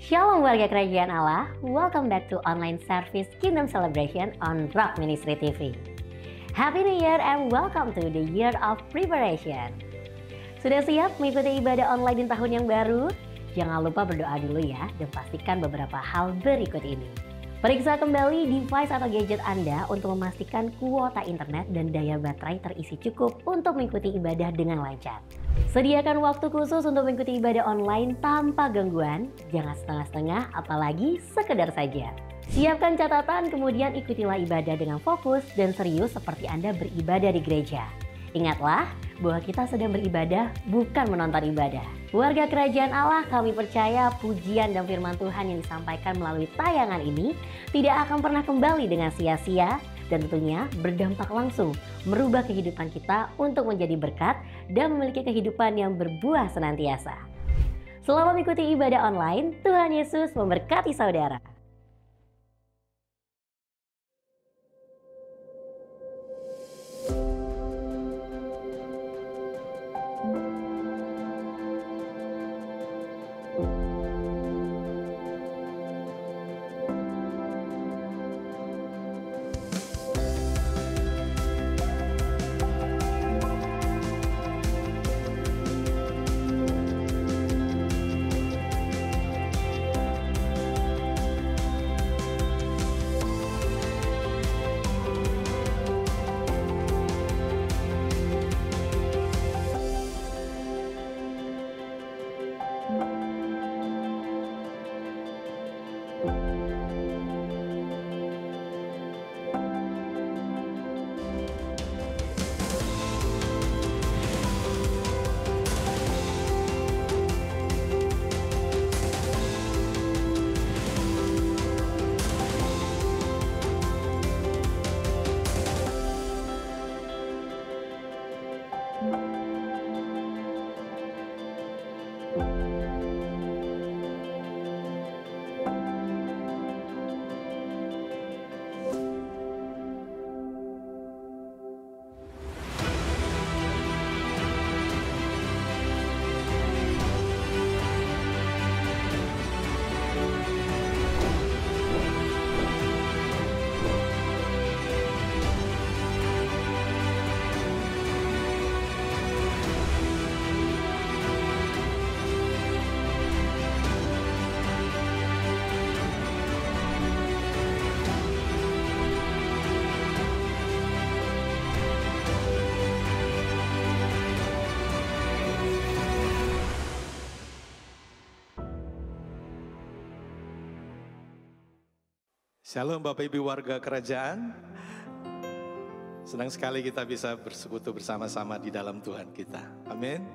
Shalom warga kerajaan Allah, welcome back to online service Kingdom Celebration on Rock Ministry TV. Happy New Year and welcome to the year of preparation. Sudah siap mengikuti ibadah online di tahun yang baru? Jangan lupa berdoa dulu ya dan pastikan beberapa hal berikut ini. Periksa kembali device atau gadget Anda untuk memastikan kuota internet dan daya baterai terisi cukup untuk mengikuti ibadah dengan lancar. Sediakan waktu khusus untuk mengikuti ibadah online tanpa gangguan, jangan setengah-setengah apalagi sekedar saja. Siapkan catatan kemudian ikutilah ibadah dengan fokus dan serius seperti Anda beribadah di gereja. Ingatlah bahwa kita sedang beribadah bukan menonton ibadah. Warga kerajaan Allah, kami percaya pujian dan firman Tuhan yang disampaikan melalui tayangan ini tidak akan pernah kembali dengan sia-sia dan tentunya berdampak langsung merubah kehidupan kita untuk menjadi berkat dan memiliki kehidupan yang berbuah senantiasa. Selamat mengikuti ibadah online, Tuhan Yesus memberkati saudara. Shalom Bapak Ibu warga kerajaan. Senang sekali kita bisa bersekutu bersama-sama di dalam Tuhan kita. Amin.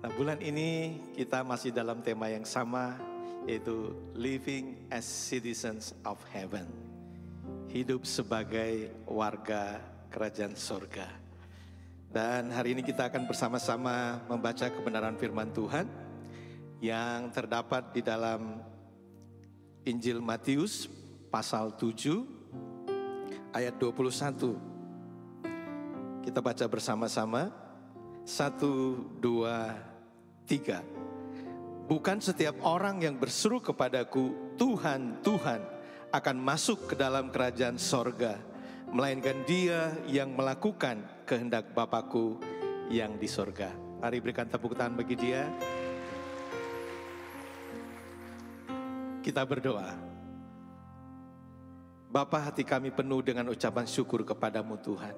Nah, bulan ini kita masih dalam tema yang sama, yaitu Living as Citizens of Heaven. Hidup sebagai warga kerajaan surga. Dan hari ini kita akan bersama-sama membaca kebenaran firman Tuhan yang terdapat di dalam Injil Matius pasal 7 ayat 21. Kita baca bersama-sama. 1, 2, 3. Bukan setiap orang yang berseru kepadaku, Tuhan, Tuhan, akan masuk ke dalam kerajaan sorga, melainkan dia yang melakukan kehendak Bapa-Ku yang di sorga. Mari berikan tepuk tangan bagi dia. Kita berdoa. Bapa, hati kami penuh dengan ucapan syukur kepadamu Tuhan.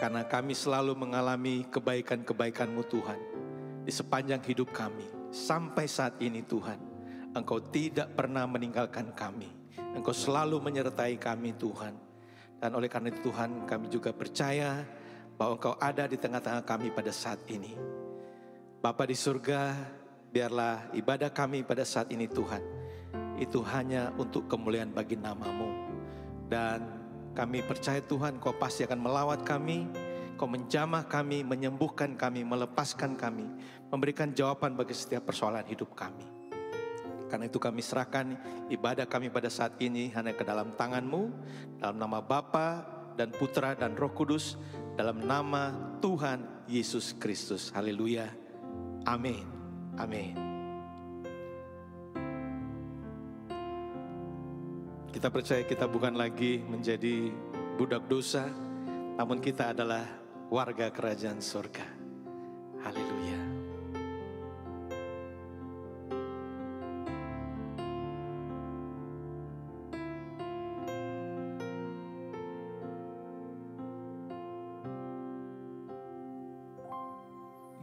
Karena kami selalu mengalami kebaikan-kebaikan-Mu Tuhan di sepanjang hidup kami. Sampai saat ini Tuhan, Engkau tidak pernah meninggalkan kami. Engkau selalu menyertai kami Tuhan. Dan oleh karena itu Tuhan, kami juga percaya bahwa Engkau ada di tengah-tengah kami pada saat ini. Bapa di surga, biarlah ibadah kami pada saat ini Tuhan, itu hanya untuk kemuliaan bagi nama-Mu. Dan kami percaya Tuhan, Kau pasti akan melawat kami, Kau menjamah kami, menyembuhkan kami, melepaskan kami, memberikan jawaban bagi setiap persoalan hidup kami. Karena itu kami serahkan ibadah kami pada saat ini hanya ke dalam tangan-Mu, dalam nama Bapa dan Putra dan Roh Kudus, dalam nama Tuhan Yesus Kristus. Haleluya. Amin. Amin. Kita percaya kita bukan lagi menjadi budak dosa, namun kita adalah warga kerajaan surga. Haleluya.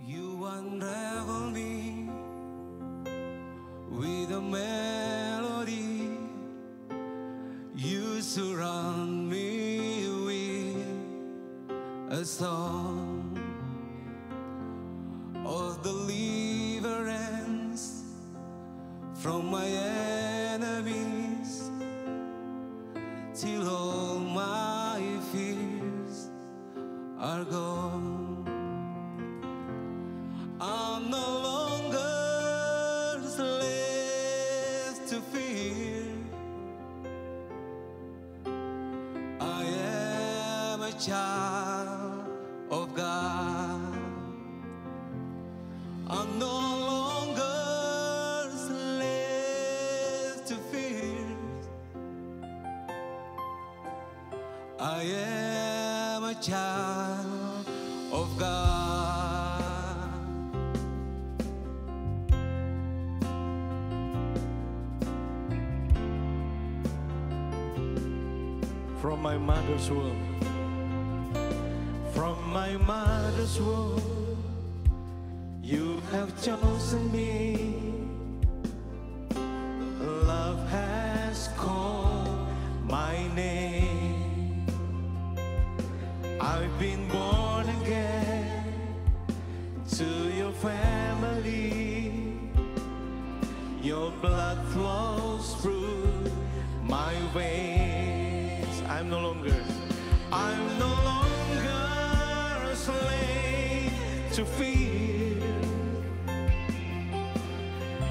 You unravel me with a melody. You surround me with a song of deliverance from my enemies, till all my fears are gone. I'm no longer slave to fear. I am a child of God. I'm no longer slave to fear. I am a child of God. From my mother's womb, from my mother's womb, you have chosen me. Love has called my name. I've been born again to your family. Your blood flows through my veins. I'm no longer a slave to fear.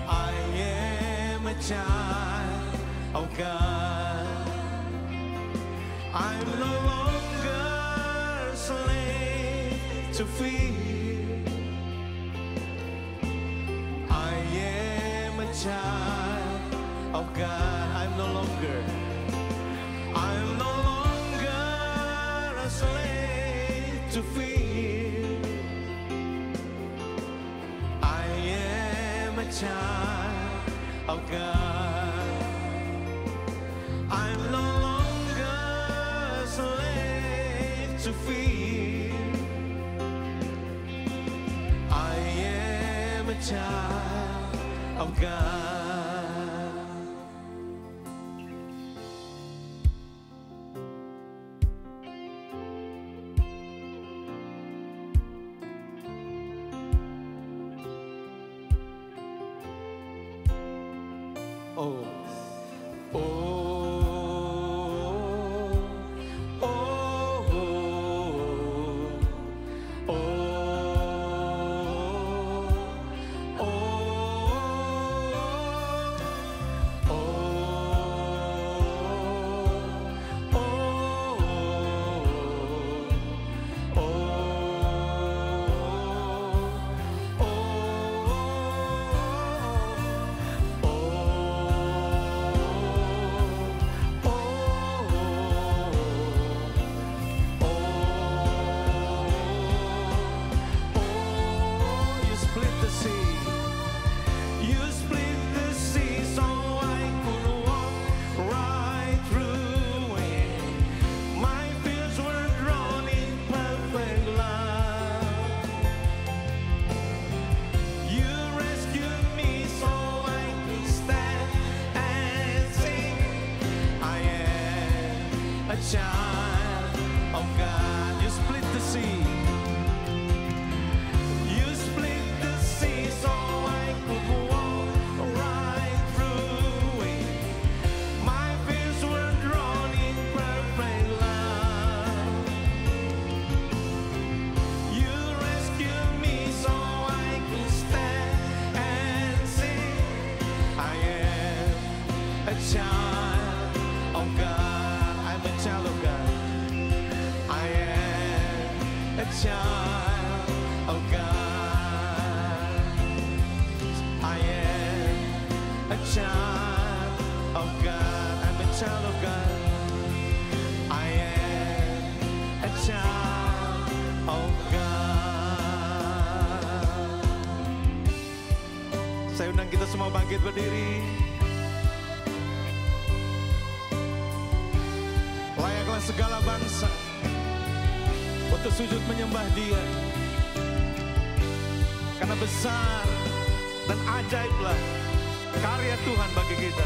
I am a child of God. I'm no longer a slave to fear. I am a child of God. I'm no longer a slave to fear. I am a child of God. I'm no longer a slave to fear. I am a child of God. Oh, oh, oh, oh, Saya undang kita semua bangkit berdiri. Layaklah segala bangsa untuk sujud menyembah Dia. Karena besar dan ajaiblah karya Tuhan bagi kita.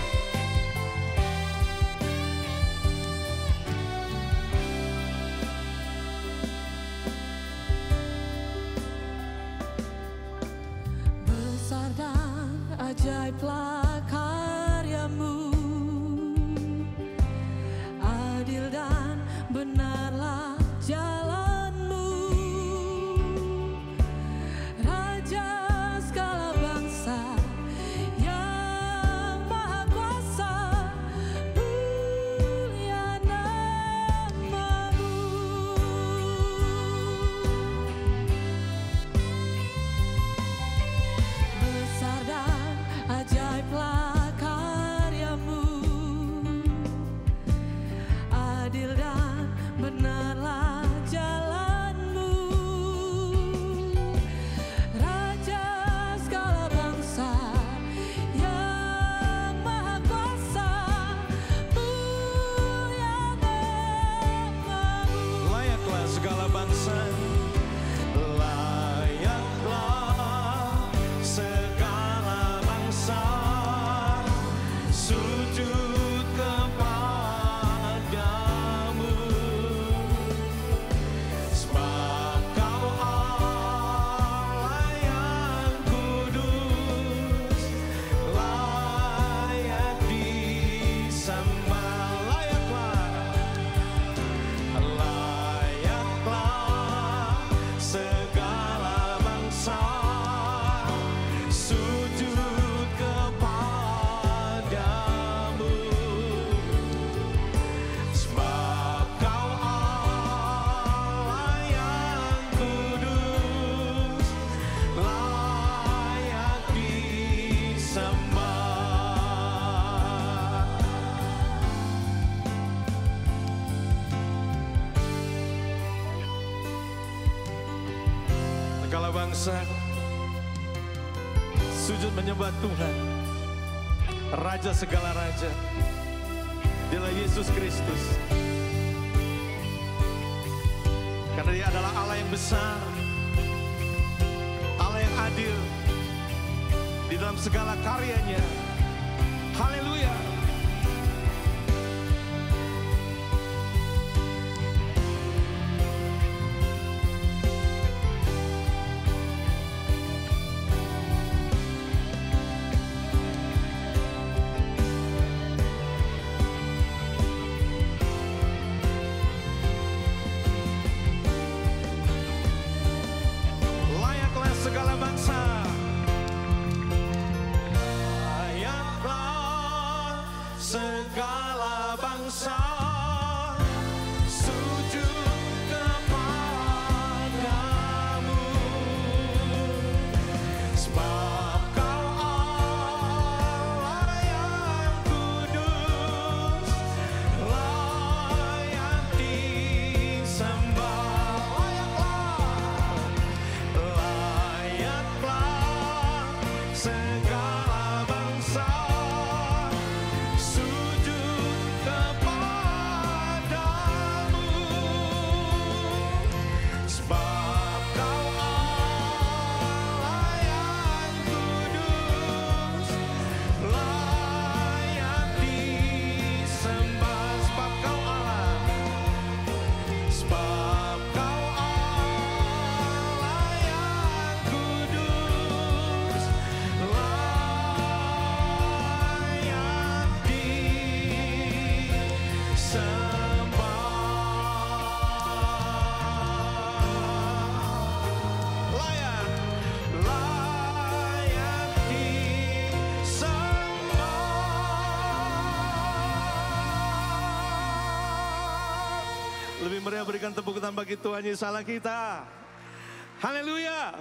Besar dan ajaiblah karyamu, adil dan benarlah jalanmu, Raja segala bangsa yang maha kuasa, mulia namamu. Besar dan ajaiblah karyamu, adil dan benarlah jalanmu, Raja segala bangsa yang maha kuasa, mulia namamu. Layaklah segala bangsa, layaklah segala bangsa sujud kepadamu, sebab Kau Allah yang kudus, layak disembah. Layaklah segala bangsa sujud kepadamu, sebab Kau Allah yang kudus, layak disembah. Segala bangsa sujud menyembah Tuhan, Raja segala raja. Dialah Yesus Kristus. Karena Dia adalah Allah yang besar, Allah yang adil di dalam segala karyanya. Haleluya. Layaklah segala bangsa, layaklah segala bangsa sujud kepadamu, sebab Kau Allah yang kudus, layak disembah. Layaklah segala bangsa sujud kepadamu, sebab Kau Allah yang kudus, layak disembah. Sebab Kau Allah, sebab Kau Allah yang kudus, layak disembah. Layak disembah. Lebih meriah berikan tepuk tangan bagi Tuhan Yesus Allah kita. Haleluya.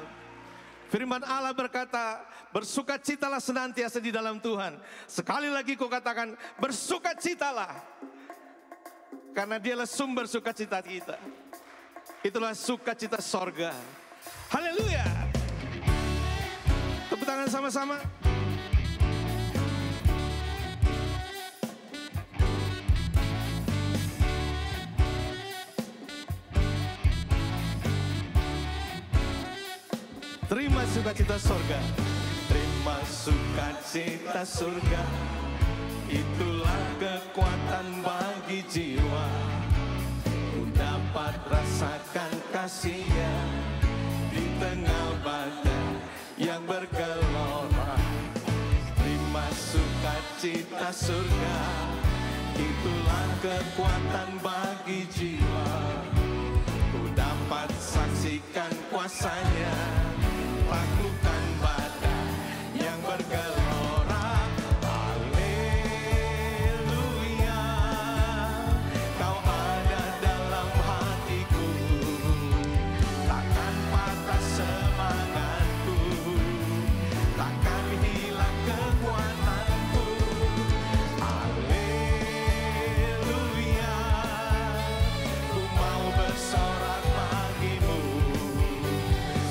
Firman Allah berkata, bersukacitalah senantiasa di dalam Tuhan. Sekali lagi ku katakan, bersukacitalah. Karena Dialah sumber sukacita kita. Itulah sukacita sorga. Haleluya. Tepuk tangan sama-sama. Terima sukacita surga. Terima sukacita surga. Itulah kekuatan bagi jiwa. Ku dapat rasakan kasih-Nya di tengah badai yang bergelora. Terima sukacita surga. Itulah kekuatan bagi jiwa. Ku dapat saksikan kuasa-Nya, taklukan badai yang bergelora. Haleluya, Kau ada dalam hatiku, takkan patah semangatku, takkan hilang kekuatanku. Haleluya, ku mau bersorak bagimu.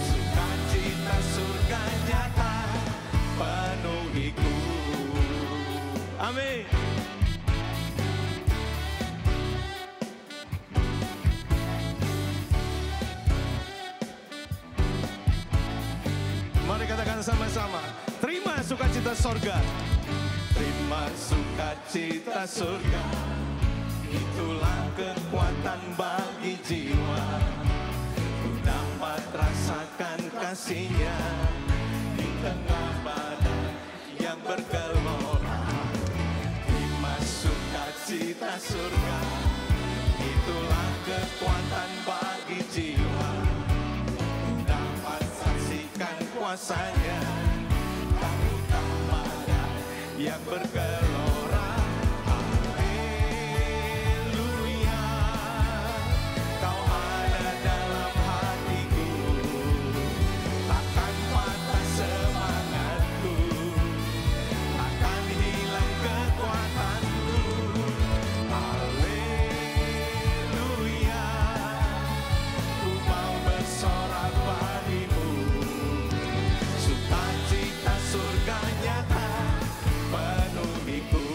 Sukacita surga nyata penuhiku. Amin. Mari katakan sama-sama. Terima sukacita surga. Terima sukacita surga. Itulah kekuatan bagi jiwa. Ku dapat rasakan kasih-Nya di tengah badai yang bergelora. Terima sukacita surga. Itulah kekuatan bagi jiwa. Ku dapat saksikan kuasa-Nya, taklukan badai yang bergelora. Haleluya, Kau ada dalam hatiku, takkan patah semangatku, takkan hilang kekuatanku. Haleluya, ku mau bersorak bagimu. Sukacita surga nyata penuhiku.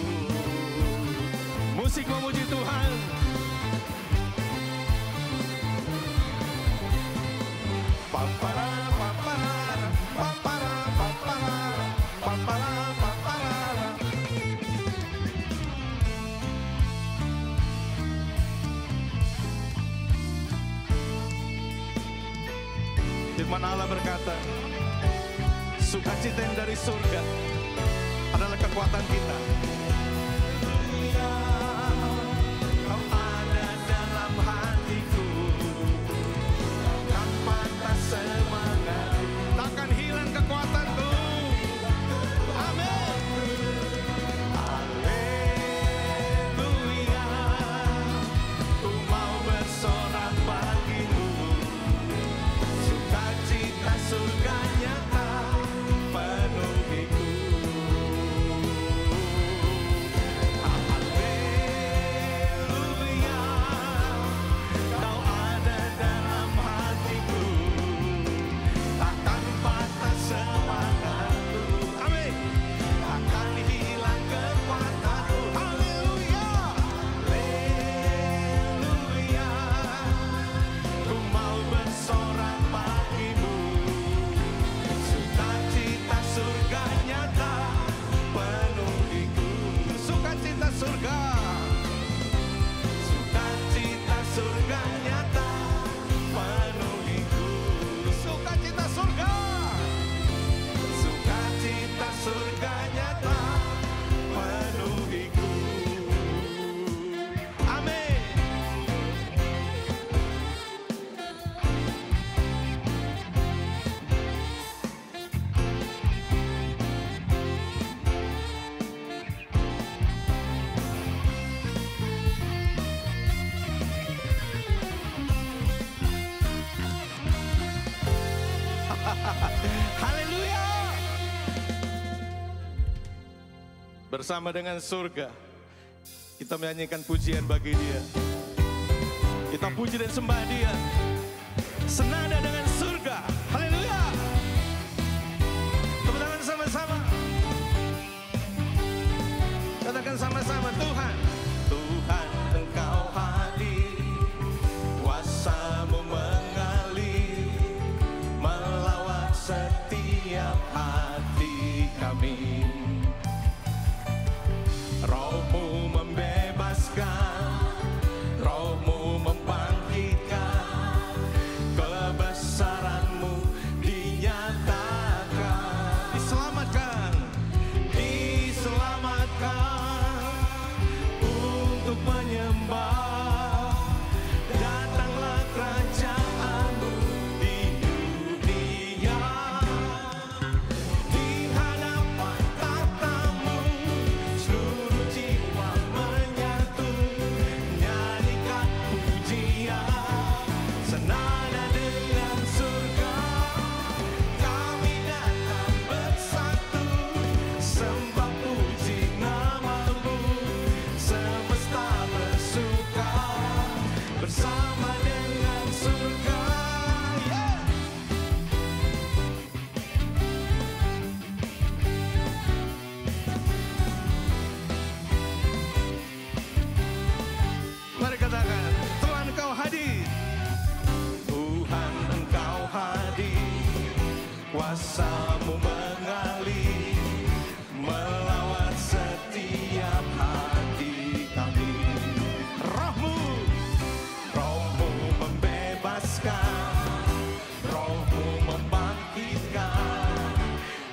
Musik memuji Tuhan. Papara, papara, papara, papara, papara, papara. Firman Allah berkata, sukacita yang dari surga adalah kekuatan kita. Kau ada dalam hatiku, takkan patah semangat, takkan hilang kekuatanku. Amin. Haleluya, ku mau bersorak bagimu. Sukacita surga nyata penuhiku. Haleluya, Kau ada dalam hatiku, takkan patah semangatku. Amin. Takkan hilang kekuatanku. Haleluya, haleluya, ku mau bersorak bagimu. Sukacita surga nyata penuhiku. Sukacita surga. Sukacita surga nyata penuhiku. Sukacita surga. Sukacita surga nyata penuhiku. Amin. Haleluya. Bersama dengan surga, kita menyanyikan pujian bagi Dia. Kita puji dan sembah Dia, senada dengan surga. Haleluya. Tepuk tangan sama-sama. Katakan sama-sama, Tuhan, Tuhan Engkau hadir, kuasa-Mu mengalir melawat setiap hati kami. Roh-Mu membebaskan, Roh-Mu membangkitkan, kebesaran-Mu dinyatakan. Diselamatkan, diselamatkan untuk menyembah. Datanglah kerajaan-Mu di dunia. Di hadapan tahta-Mu seluruh jiwa menyatu, nyanyikan pujian senada dengan surga. Kami datang bersatu, sembah puji nama-Mu, semesta bersuka bersama dengan surga. Yeah. Mari katakan, Tuhan Engkau hadir. Tuhan Engkau hadir, kuasa-Mu mengalir, melawat setiap hati kami. Roh-Mu, Roh-Mu membebaskan, Roh-Mu membangkitkan,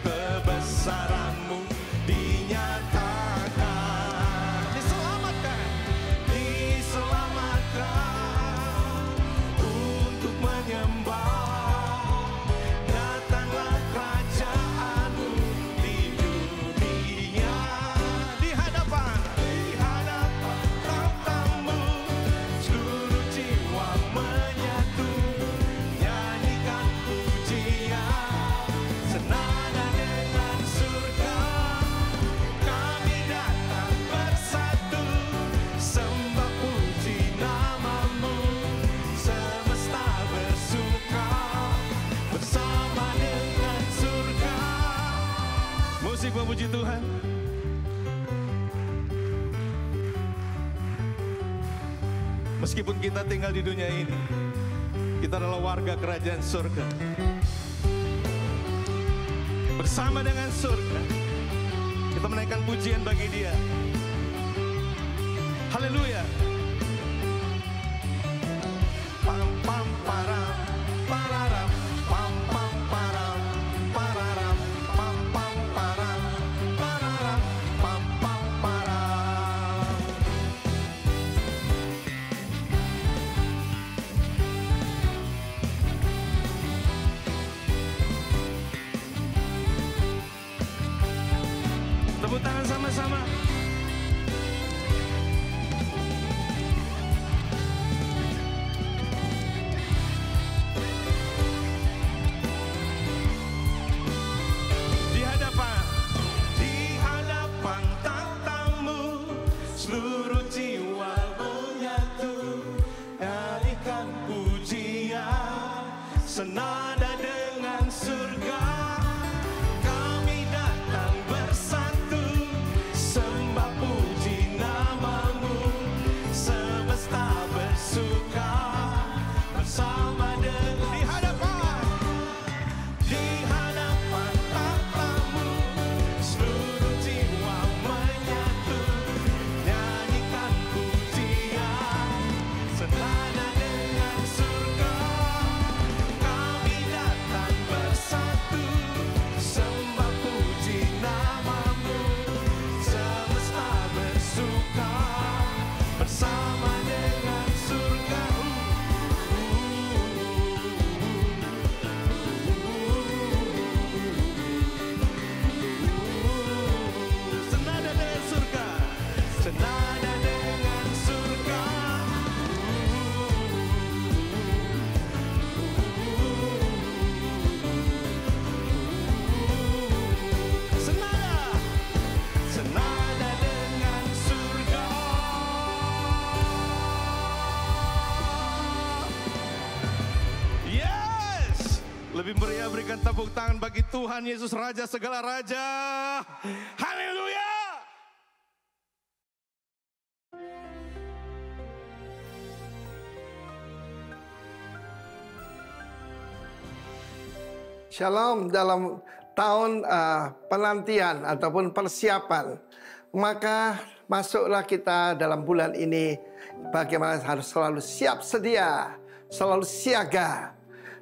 kebesaran-Mu dinyatakan. Diselamatkan, diselamatkan untuk menyembah. Datanglah kerajaan-Mu di dunia. Di hadapan tahta-Mu seluruh jiwa menyatu, nyanyikan pujian senada dengan surga. Kami datang bersatu, sembah puji nama-Mu, semesta bersuka bersama dengan surga. Musik memuji Tuhan. Meskipun kita tinggal di dunia ini, kita adalah warga kerajaan surga. Bersama dengan surga, kita menaikkan pujian bagi Dia. Haleluya. Pam pam param, pararam, pam pam param, pararam, pam pam param, pararam, pam pam param. Tepuk tangan sama-sama. Di hadapan tahta-Mu seluruh jiwa menyatu, nyanyikan pujian senada dengan surga. Kami datang bersatu, sembah puji nama-Mu, semesta bersuka bersama dengan di hadapan tahta-Mu seluruh jiwa menyatu, nyanyikan pujian senada dengan surga. Kami datang bersatu, sembah puji nama-Mu, semesta bersuka bersama dengan surga. Senada dengan surga, senada dengan surga. Senada, senada dengan surga. Yes, lebih meriah berikan tepuk tangan bagi Tuhan Yesus Raja segala raja. Haleluya. Shalom dalam tahun penantian ataupun persiapan, maka masuklah kita dalam bulan ini bagaimana harus selalu siap sedia, selalu siaga.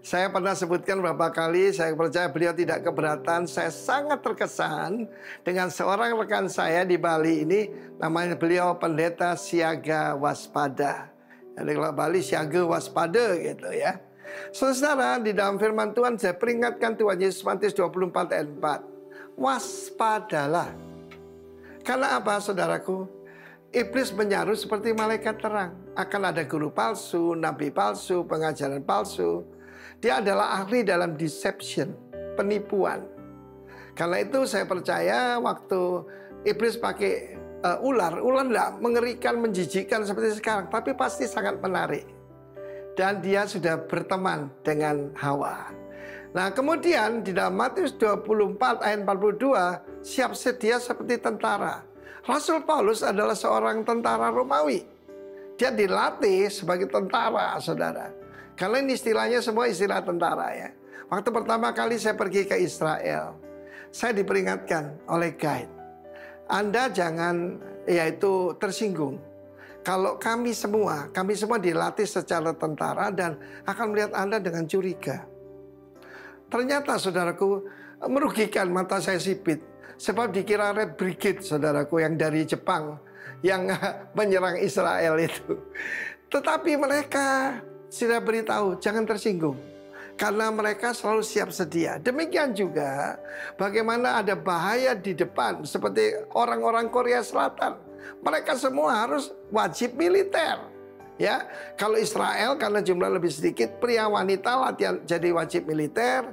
Saya pernah sebutkan beberapa kali, saya percaya beliau tidak keberatan. Saya sangat terkesan dengan seorang rekan saya di Bali ini, namanya beliau pendeta siaga waspada. Jadi kalau Bali siaga waspada gitu ya. Saudara, di dalam firman Tuhan saya peringatkan Tuhan Yesus Matius 24 ayat 4. Waspadalah. Karena apa saudaraku? Iblis menyaruh seperti malaikat terang. Akan ada guru palsu, nabi palsu, pengajaran palsu. Dia adalah ahli dalam deception, penipuan. Karena itu saya percaya waktu iblis pakai ular tidak mengerikan, menjijikkan seperti sekarang. Tapi pasti sangat menarik. Dan dia sudah berteman dengan Hawa. Nah kemudian di dalam Matius 24 ayat 42, siap sedia seperti tentara. Rasul Paulus adalah seorang tentara Romawi. Dia dilatih sebagai tentara, saudara. Karena ini istilahnya semua istilah tentara ya. Waktu pertama kali saya pergi ke Israel, saya diperingatkan oleh guide. Anda jangan yaitu tersinggung. Kalau kami semua dilatih secara tentara dan akan melihat Anda dengan curiga. Ternyata saudaraku merugikan mata saya sipit. Sebab dikira Red Brigade saudaraku yang dari Jepang yang menyerang Israel itu. Tetapi mereka sudah beritahu jangan tersinggung. Karena mereka selalu siap sedia. Demikian juga bagaimana ada bahaya di depan. Seperti orang-orang Korea Selatan. Mereka semua harus wajib militer. Ya, kalau Israel karena jumlah lebih sedikit, pria wanita latihan jadi wajib militer.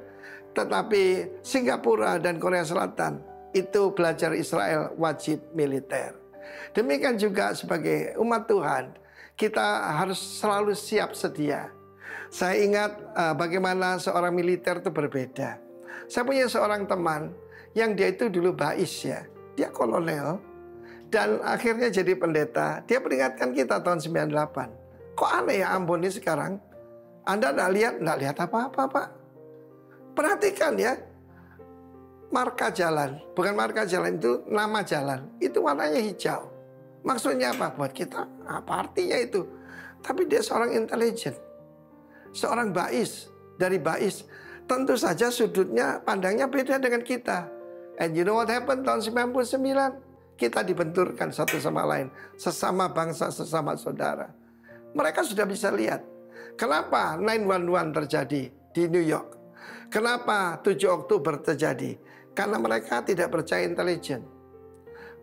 Tetapi Singapura dan Korea Selatan itu belajar Israel wajib militer. Demikian juga sebagai umat Tuhan, kita harus selalu siap sedia. Saya ingat bagaimana seorang militer itu berbeda. Saya punya seorang teman yang dia itu dulu bais ya. Dia kolonel dan akhirnya jadi pendeta. Dia peringatkan kita tahun 98. Kok aneh ya Ambon ini sekarang? Anda nggak lihat apa-apa Pak. Perhatikan ya. Marka jalan, bukan marka jalan, itu nama jalan. Itu warnanya hijau. Maksudnya apa? Buat kita, apa artinya itu? Tapi dia seorang intelijen. Seorang bais, dari bais. Tentu saja sudutnya, pandangnya beda dengan kita. And you know what happened tahun 99? Kita dibenturkan satu sama lain. Sesama bangsa, sesama saudara. Mereka sudah bisa lihat. Kenapa 911 terjadi di New York? Kenapa 7 Oktober terjadi? Karena mereka tidak percaya intelijen.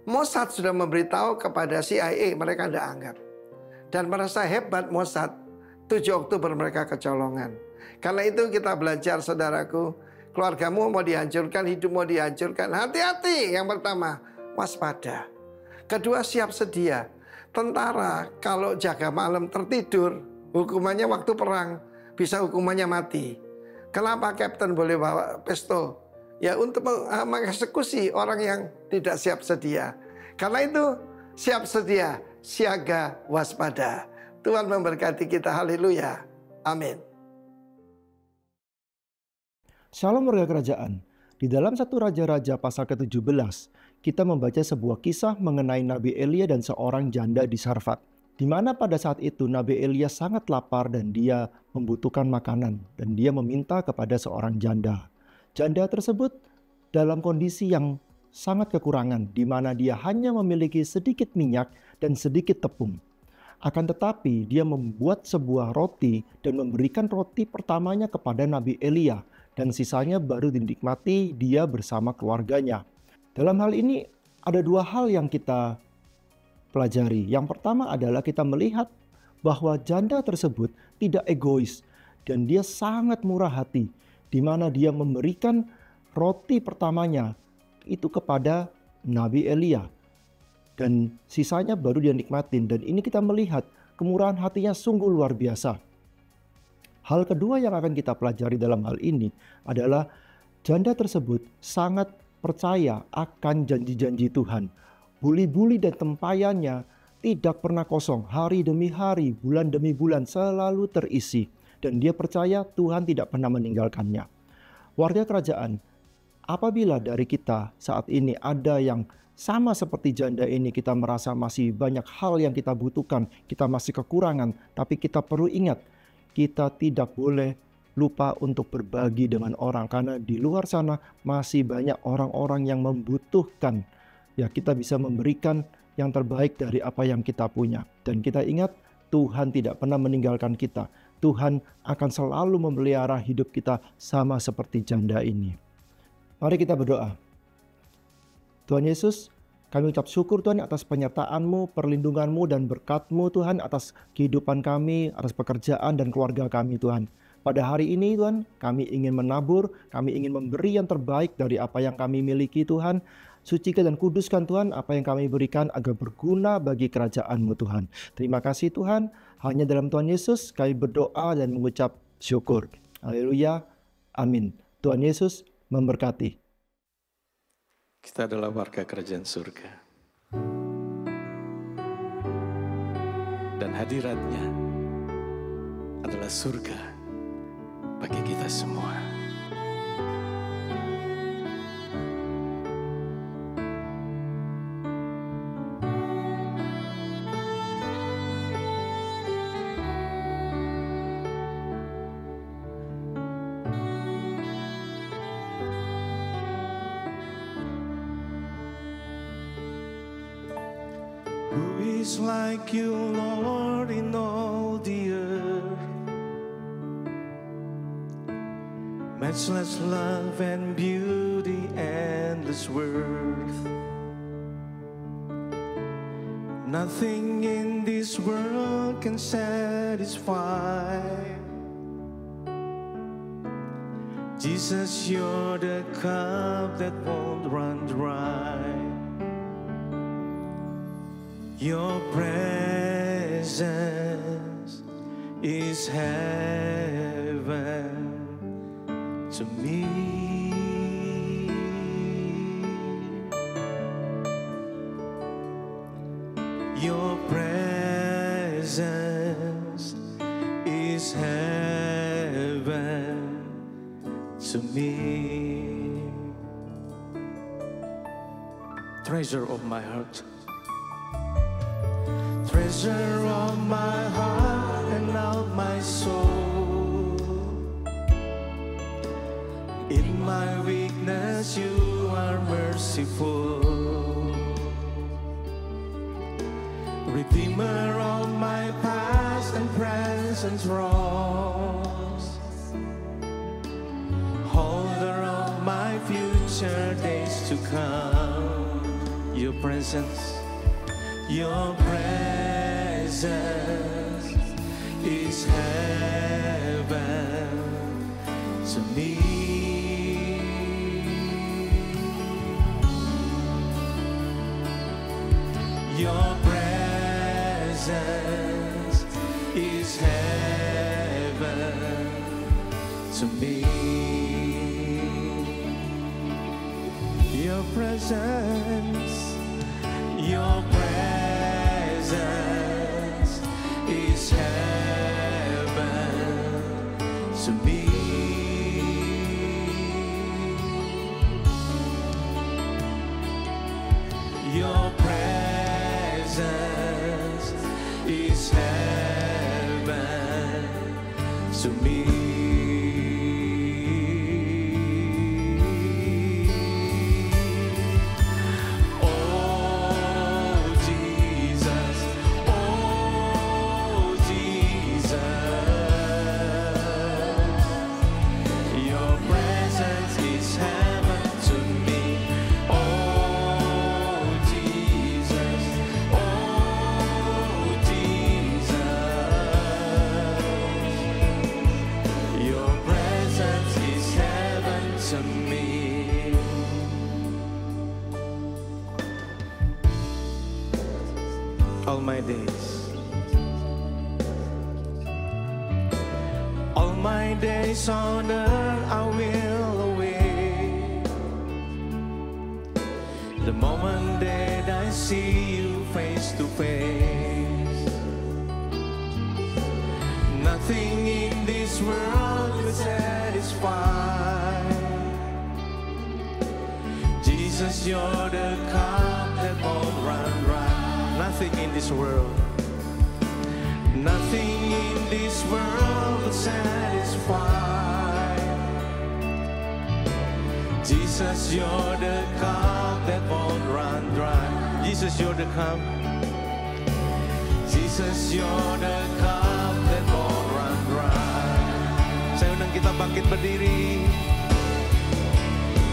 Mossad sudah memberitahu kepada CIA, mereka tidak anggap. Dan merasa hebat Mossad, 7 Oktober mereka kecolongan. Karena itu kita belajar saudaraku, keluargamu mau dihancurkan, hidup mau dihancurkan. Hati-hati, yang pertama, waspada. Kedua, siap sedia. Tentara kalau jaga malam tertidur, hukumannya waktu perang, bisa hukumannya mati. Kenapa Kapten boleh bawa pistol? Ya untuk mengeksekusi orang yang tidak siap sedia. Karena itu siap sedia, siaga, waspada. Tuhan memberkati kita, haleluya. Amin. Shalom warga kerajaan. Di dalam 1 Raja-Raja pasal ke-17, kita membaca sebuah kisah mengenai Nabi Elia dan seorang janda di Sarfat. Di mana pada saat itu Nabi Elia sangat lapar dan dia membutuhkan makanan. Dan dia meminta kepada seorang janda. Janda tersebut dalam kondisi yang sangat kekurangan, di mana dia hanya memiliki sedikit minyak dan sedikit tepung. Akan tetapi dia membuat sebuah roti dan memberikan roti pertamanya kepada Nabi Elia. Dan sisanya baru dinikmati dia bersama keluarganya. Dalam hal ini ada dua hal yang kita pelajari. Yang pertama adalah kita melihat bahwa janda tersebut tidak egois. Dan dia sangat murah hati. Di mana dia memberikan roti pertamanya itu kepada Nabi Elia. Dan sisanya baru dia nikmatin. Dan ini kita melihat kemurahan hatinya sungguh luar biasa. Hal kedua yang akan kita pelajari dalam hal ini adalah janda tersebut sangat percaya akan janji-janji Tuhan. Buli-buli dan tempayannya tidak pernah kosong. Hari demi hari, bulan demi bulan selalu terisi. Dan dia percaya Tuhan tidak pernah meninggalkannya. Warga kerajaan, apabila dari kita saat ini ada yang sama seperti janda ini, kita merasa masih banyak hal yang kita butuhkan, kita masih kekurangan, tapi kita perlu ingat, kita tidak boleh lupa untuk berbagi dengan orang, karena di luar sana masih banyak orang-orang yang membutuhkan. Ya, kita bisa memberikan yang terbaik dari apa yang kita punya. Dan kita ingat, Tuhan tidak pernah meninggalkan kita. Tuhan akan selalu memelihara hidup kita sama seperti janda ini. Mari kita berdoa. Tuhan Yesus, kami ucap syukur Tuhan atas penyertaan-Mu, perlindungan-Mu, dan berkat-Mu Tuhan atas kehidupan kami, atas pekerjaan dan keluarga kami Tuhan. Pada hari ini Tuhan, kami ingin menabur, kami ingin memberi yang terbaik dari apa yang kami miliki Tuhan. Sucikan dan kuduskan Tuhan apa yang kami berikan agar berguna bagi kerajaan-Mu Tuhan. Terima kasih Tuhan, hanya dalam Tuhan Yesus kami berdoa dan mengucap syukur. Haleluya, amin. Tuhan Yesus memberkati. Kita adalah warga kerajaan surga. Dan hadiratnya adalah surga bagi kita semua. Who is like you, Lord, in all the earth? Matchless love and beauty, endless worth. Nothing in this world can satisfy. Jesus, you're the cup that won't run dry. Your presence is heaven to me. Your presence is heaven to me. Treasure of my heart. Treasure of my heart and of my soul. In my weakness you are merciful. Redeemer of my past and present wrongs. Holder of my future days to come. Your presence is heaven to me. Your presence is heaven to me. Your presence is heaven to me. Your presence is heaven to me. All my days on earth I will await the moment that I see you face to face. Nothing in this world will satisfy. Jesus, you're the cup that won't run dry. Nothing in this world, Nothing in this world will satisfy. Jesus, you're the cup that won't run dry. Jesus, you're the cup. Jesus, you're the cup that won't run dry. Saya undang kita bangkit berdiri.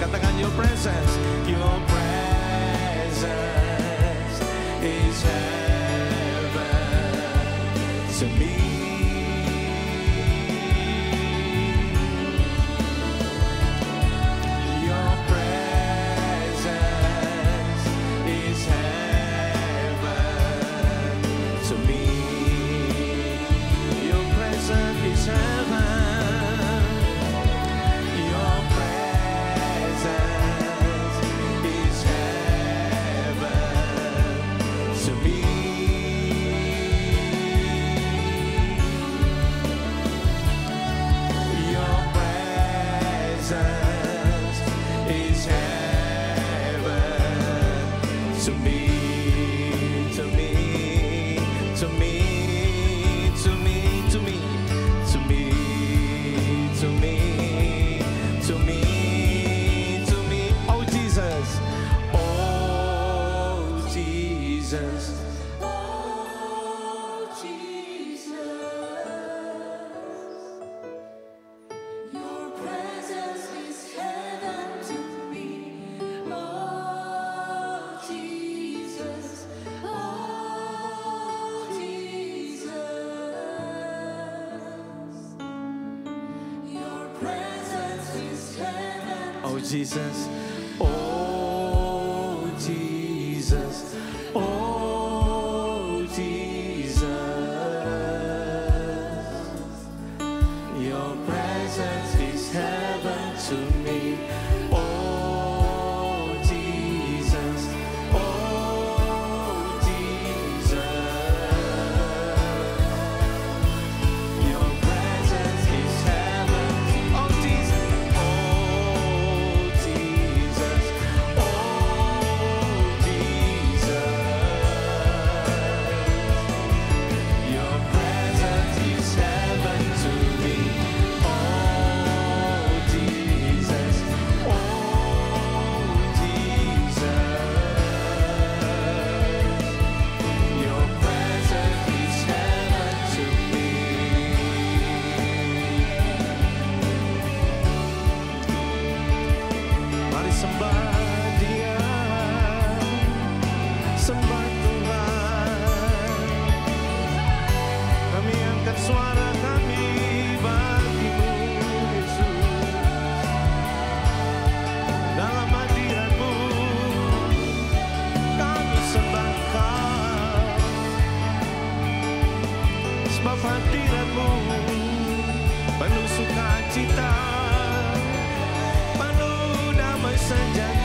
Katakan your presence. Your presence is heaven to me. Your presence is heaven to me. Your presence is heaven. Your presence is heaven to me. Your presence is heaven to me, to me, to me, to me, to me, to me, to me, to me, to me. Oh Jesus, oh Jesus. Your presence is heaven to me, oh Jesus, oh Jesus. Your presence is heaven. Oh Jesus, oh Jesus, oh Jesus. Your presence is heaven to me. Oh Jesus, oh Jesus. Your presence is heaven. Oh Jesus, oh Jesus, oh Jesus. Your presence is heaven to me. Oh Jesus, oh Jesus. Your presence is heaven to me. Mari sembah Dia, sembah Tuhan. Kami angkat suara kami bagi-Mu, Yesus. Dalam hadirat-Mu, kami sembah Kau. Sebab hadirat-Mu penuh sukacita, penuh damai sejahtera.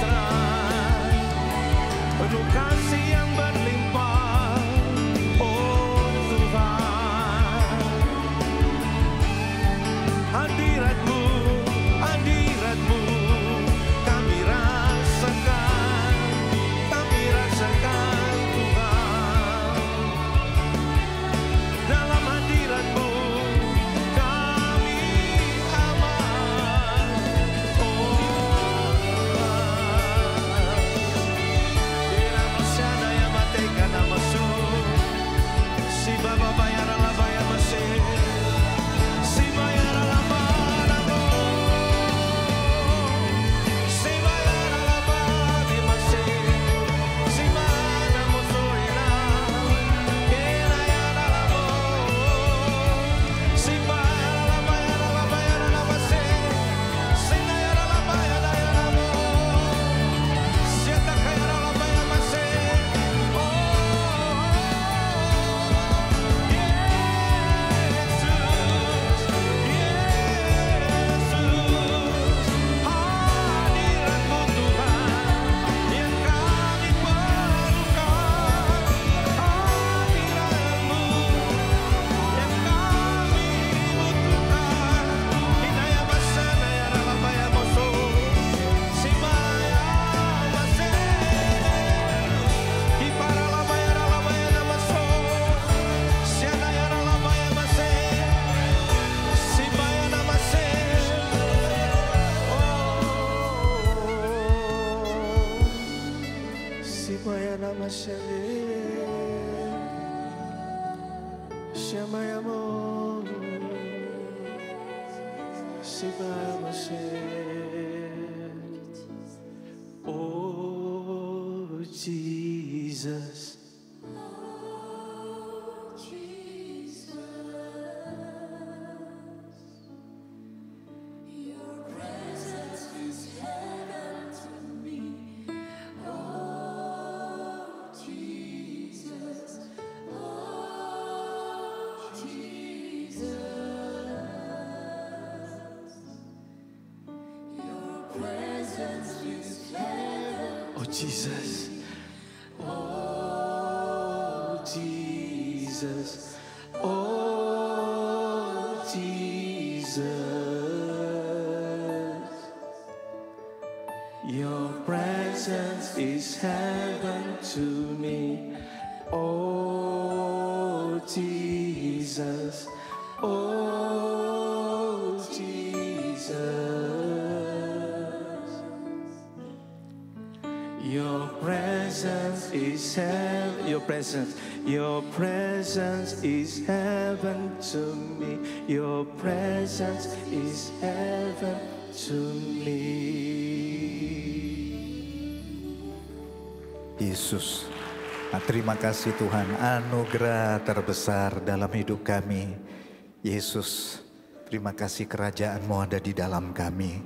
Oh Jesus, Jesus, oh Jesus, oh Jesus, your presence is heaven to me. Oh Jesus, oh Jesus. Your presence is heaven. Your presence is heaven to me. Your presence is heaven to me. Yesus, terima kasih Tuhan, anugerah terbesar dalam hidup kami. Yesus, terima kasih kerajaan-Mu ada di dalam kami.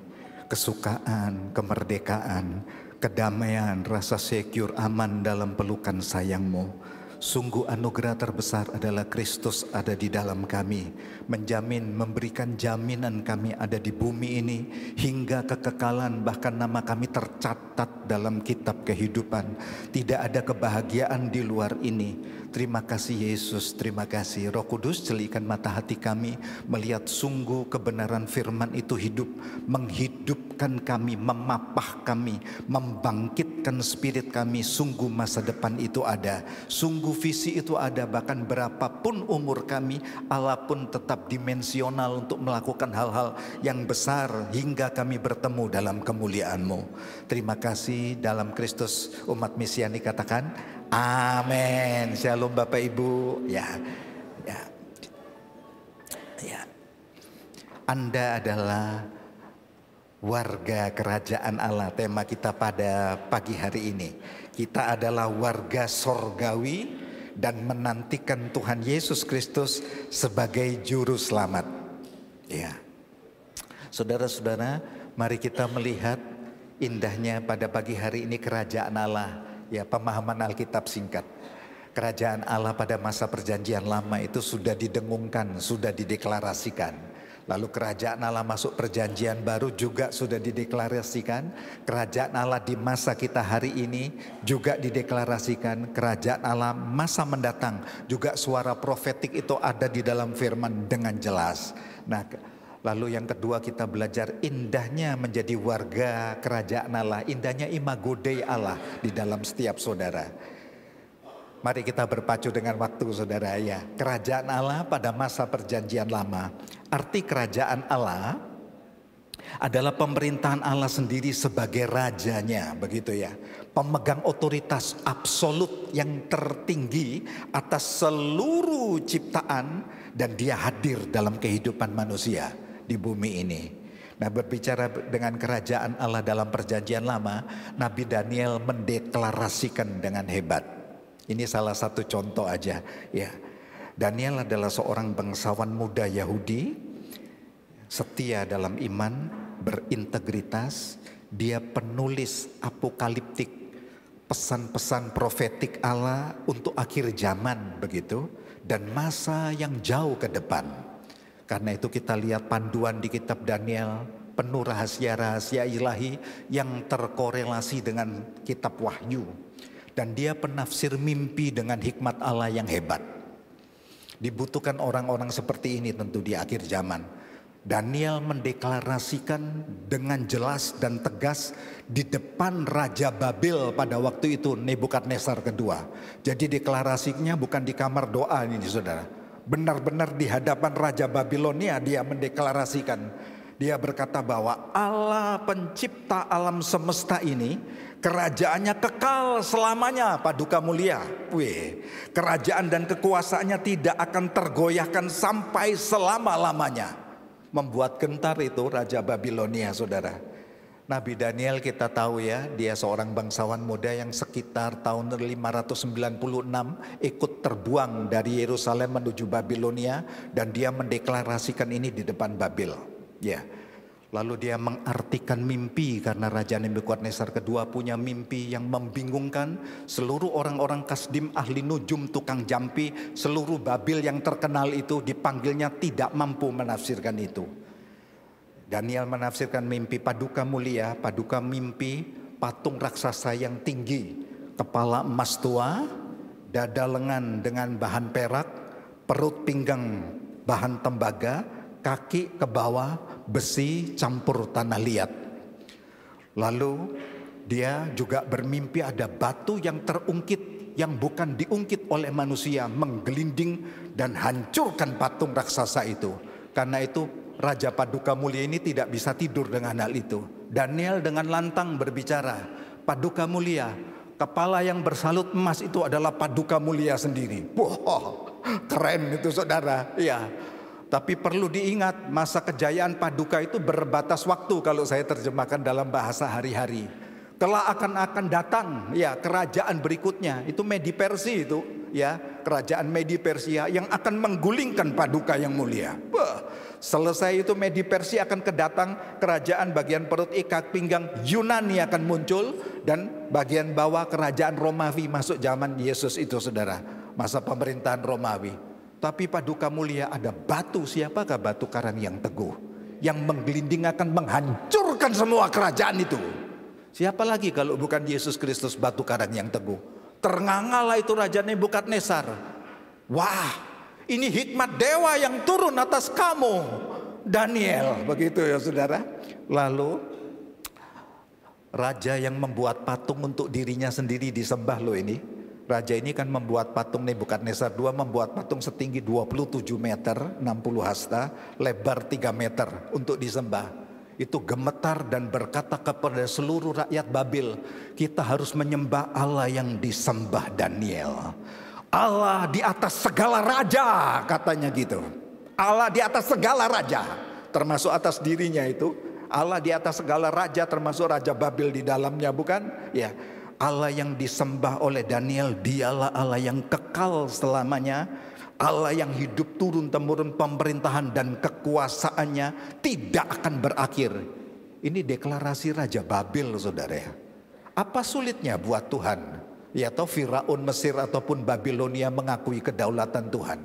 Kesukaan, kemerdekaan, kedamaian, rasa secure, aman dalam pelukan sayang-Mu. Sungguh anugerah terbesar adalah Kristus ada di dalam kami, menjamin, memberikan jaminan kami ada di bumi ini hingga kekekalan, bahkan nama kami tercatat dalam kitab kehidupan. Tidak ada kebahagiaan di luar ini. Terima kasih Yesus, terima kasih Roh Kudus, celikan mata hati kami melihat sungguh kebenaran firman itu hidup, menghidupkan kami, memapah kami, membangkitkan spirit kami. Sungguh masa depan itu ada, sungguh visi itu ada, bahkan berapapun umur kami, Allah pun tetap dimensional untuk melakukan hal-hal yang besar hingga kami bertemu dalam kemuliaan-Mu. Terima kasih dalam Kristus. Umat Misiani katakan amin. Shalom Bapak Ibu. Ya. Anda adalah warga kerajaan Allah. Tema kita pada pagi hari ini. Kita adalah warga sorgawi dan menantikan Tuhan Yesus Kristus sebagai juru selamat. Ya. Saudara-saudara, mari kita melihat indahnya pada pagi hari ini kerajaan Allah. Ya, pemahaman Alkitab singkat. Kerajaan Allah pada masa perjanjian lama itu sudah didengungkan, sudah dideklarasikan. Lalu kerajaan Allah masuk perjanjian baru juga sudah dideklarasikan. Kerajaan Allah di masa kita hari ini juga dideklarasikan. Kerajaan Allah masa mendatang juga suara profetik itu ada di dalam firman dengan jelas. Nah, lalu yang kedua kita belajar indahnya menjadi warga kerajaan Allah, indahnya imago Dei Allah di dalam setiap saudara. Mari kita berpacu dengan waktu saudara ya. Kerajaan Allah pada masa perjanjian lama. Arti kerajaan Allah adalah pemerintahan Allah sendiri sebagai rajanya, begitu ya. Pemegang otoritas absolut yang tertinggi atas seluruh ciptaan dan dia hadir dalam kehidupan manusia di bumi ini. Nah, berbicara dengan kerajaan Allah dalam perjanjian lama, Nabi Daniel mendeklarasikan dengan hebat. Ini salah satu contoh aja ya. Daniel adalah seorang bangsawan muda Yahudi, setia dalam iman, berintegritas. Dia penulis apokaliptik, pesan-pesan profetik Allah untuk akhir zaman begitu, dan masa yang jauh ke depan. Karena itu kita lihat panduan di kitab Daniel penuh rahasia-rahasia ilahi yang terkorelasi dengan kitab Wahyu. Dan dia penafsir mimpi dengan hikmat Allah yang hebat. Dibutuhkan orang-orang seperti ini tentu di akhir zaman. Daniel mendeklarasikan dengan jelas dan tegas di depan Raja Babel pada waktu itu, Nebukadnezar kedua. Jadi deklarasinya bukan di kamar doa ini saudara. Benar-benar di hadapan Raja Babilonia dia mendeklarasikan. Dia berkata bahwa Allah pencipta alam semesta ini, kerajaannya kekal selamanya, Paduka Mulia. Kerajaan dan kekuasaannya tidak akan tergoyahkan sampai selama-lamanya. Membuat gentar itu Raja Babilonia, saudara. Nabi Daniel kita tahu ya, dia seorang bangsawan muda yang sekitar tahun 596 ikut terbuang dari Yerusalem menuju Babilonia, dan dia mendeklarasikan ini di depan Babil. Ya. Lalu dia mengartikan mimpi karena Raja Nebukadnezar kedua punya mimpi yang membingungkan. Seluruh orang-orang Kasdim, ahli nujum, tukang jampi, seluruh Babil yang terkenal itu dipanggilnya tidak mampu menafsirkan itu. Daniel menafsirkan mimpi Paduka Mulia. Paduka mimpi patung raksasa yang tinggi, kepala emas tua, dada lengan dengan bahan perak, perut pinggang bahan tembaga, kaki ke bawah besi campur tanah liat. Lalu dia juga bermimpi ada batu yang terungkit, yang bukan diungkit oleh manusia, menggelinding dan hancurkan patung raksasa itu. Karena itu Raja Paduka Mulia ini tidak bisa tidur dengan hal itu. Daniel dengan lantang berbicara, Paduka Mulia, kepala yang bersalut emas itu adalah Paduka Mulia sendiri. Wah, keren itu saudara. Ya. Tapi perlu diingat, masa kejayaan Paduka itu berbatas waktu kalau saya terjemahkan dalam bahasa hari-hari. Kelak akan datang ya kerajaan berikutnya, itu Medi Persia itu ya, kerajaan Medi Persia yang akan menggulingkan Paduka yang mulia. Selesai itu Medi Persia akan kedatang, kerajaan bagian perut ikat pinggang Yunani akan muncul, dan bagian bawah kerajaan Romawi masuk zaman Yesus itu saudara, masa pemerintahan Romawi. Tapi Paduka Mulia ada batu, siapakah batu karang yang teguh, yang menggelinding akan menghancurkan semua kerajaan itu. Siapa lagi kalau bukan Yesus Kristus, batu karang yang teguh. Terngangala itu Raja Nebukadnezar. Wah, ini hikmat dewa yang turun atas kamu, Daniel. Begitu ya saudara. Lalu raja yang membuat patung untuk dirinya sendiri disembah loh ini. Raja ini kan membuat patung, Nebukadnezar II membuat patung setinggi 27 meter 60 hasta, lebar 3 meter untuk disembah. Itu gemetar dan berkata kepada seluruh rakyat Babil, kita harus menyembah Allah yang disembah Daniel. Allah di atas segala raja, katanya gitu. Allah di atas segala raja, termasuk atas dirinya itu. Allah di atas segala raja, termasuk Raja Babil di dalamnya, bukan? Ya. Allah yang disembah oleh Daniel, dialah Allah yang kekal selamanya, Allah yang hidup turun-temurun, pemerintahan dan kekuasaannya tidak akan berakhir. Ini deklarasi Raja Babil saudara ya. Apa sulitnya buat Tuhan? Ya atau Firaun Mesir ataupun Babilonia mengakui kedaulatan Tuhan.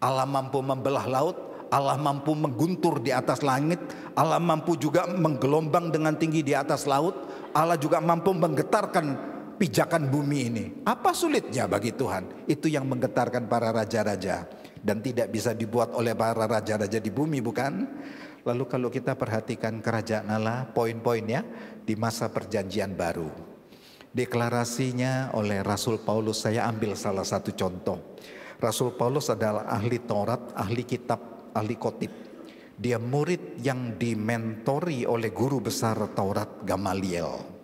Allah mampu membelah laut, Allah mampu mengguntur di atas langit, Allah mampu juga menggelombang dengan tinggi di atas laut, Allah juga mampu menggetarkan pijakan bumi ini. Apa sulitnya bagi Tuhan? Itu yang menggetarkan para raja-raja, dan tidak bisa dibuat oleh para raja-raja di bumi, bukan? Lalu kalau kita perhatikan kerajaan Allah, poin-poinnya di masa perjanjian baru. Deklarasinya oleh Rasul Paulus, saya ambil salah satu contoh. Rasul Paulus adalah ahli Taurat, ahli kitab, ahli khotib. Dia murid yang dimentori oleh guru besar Taurat Gamaliel.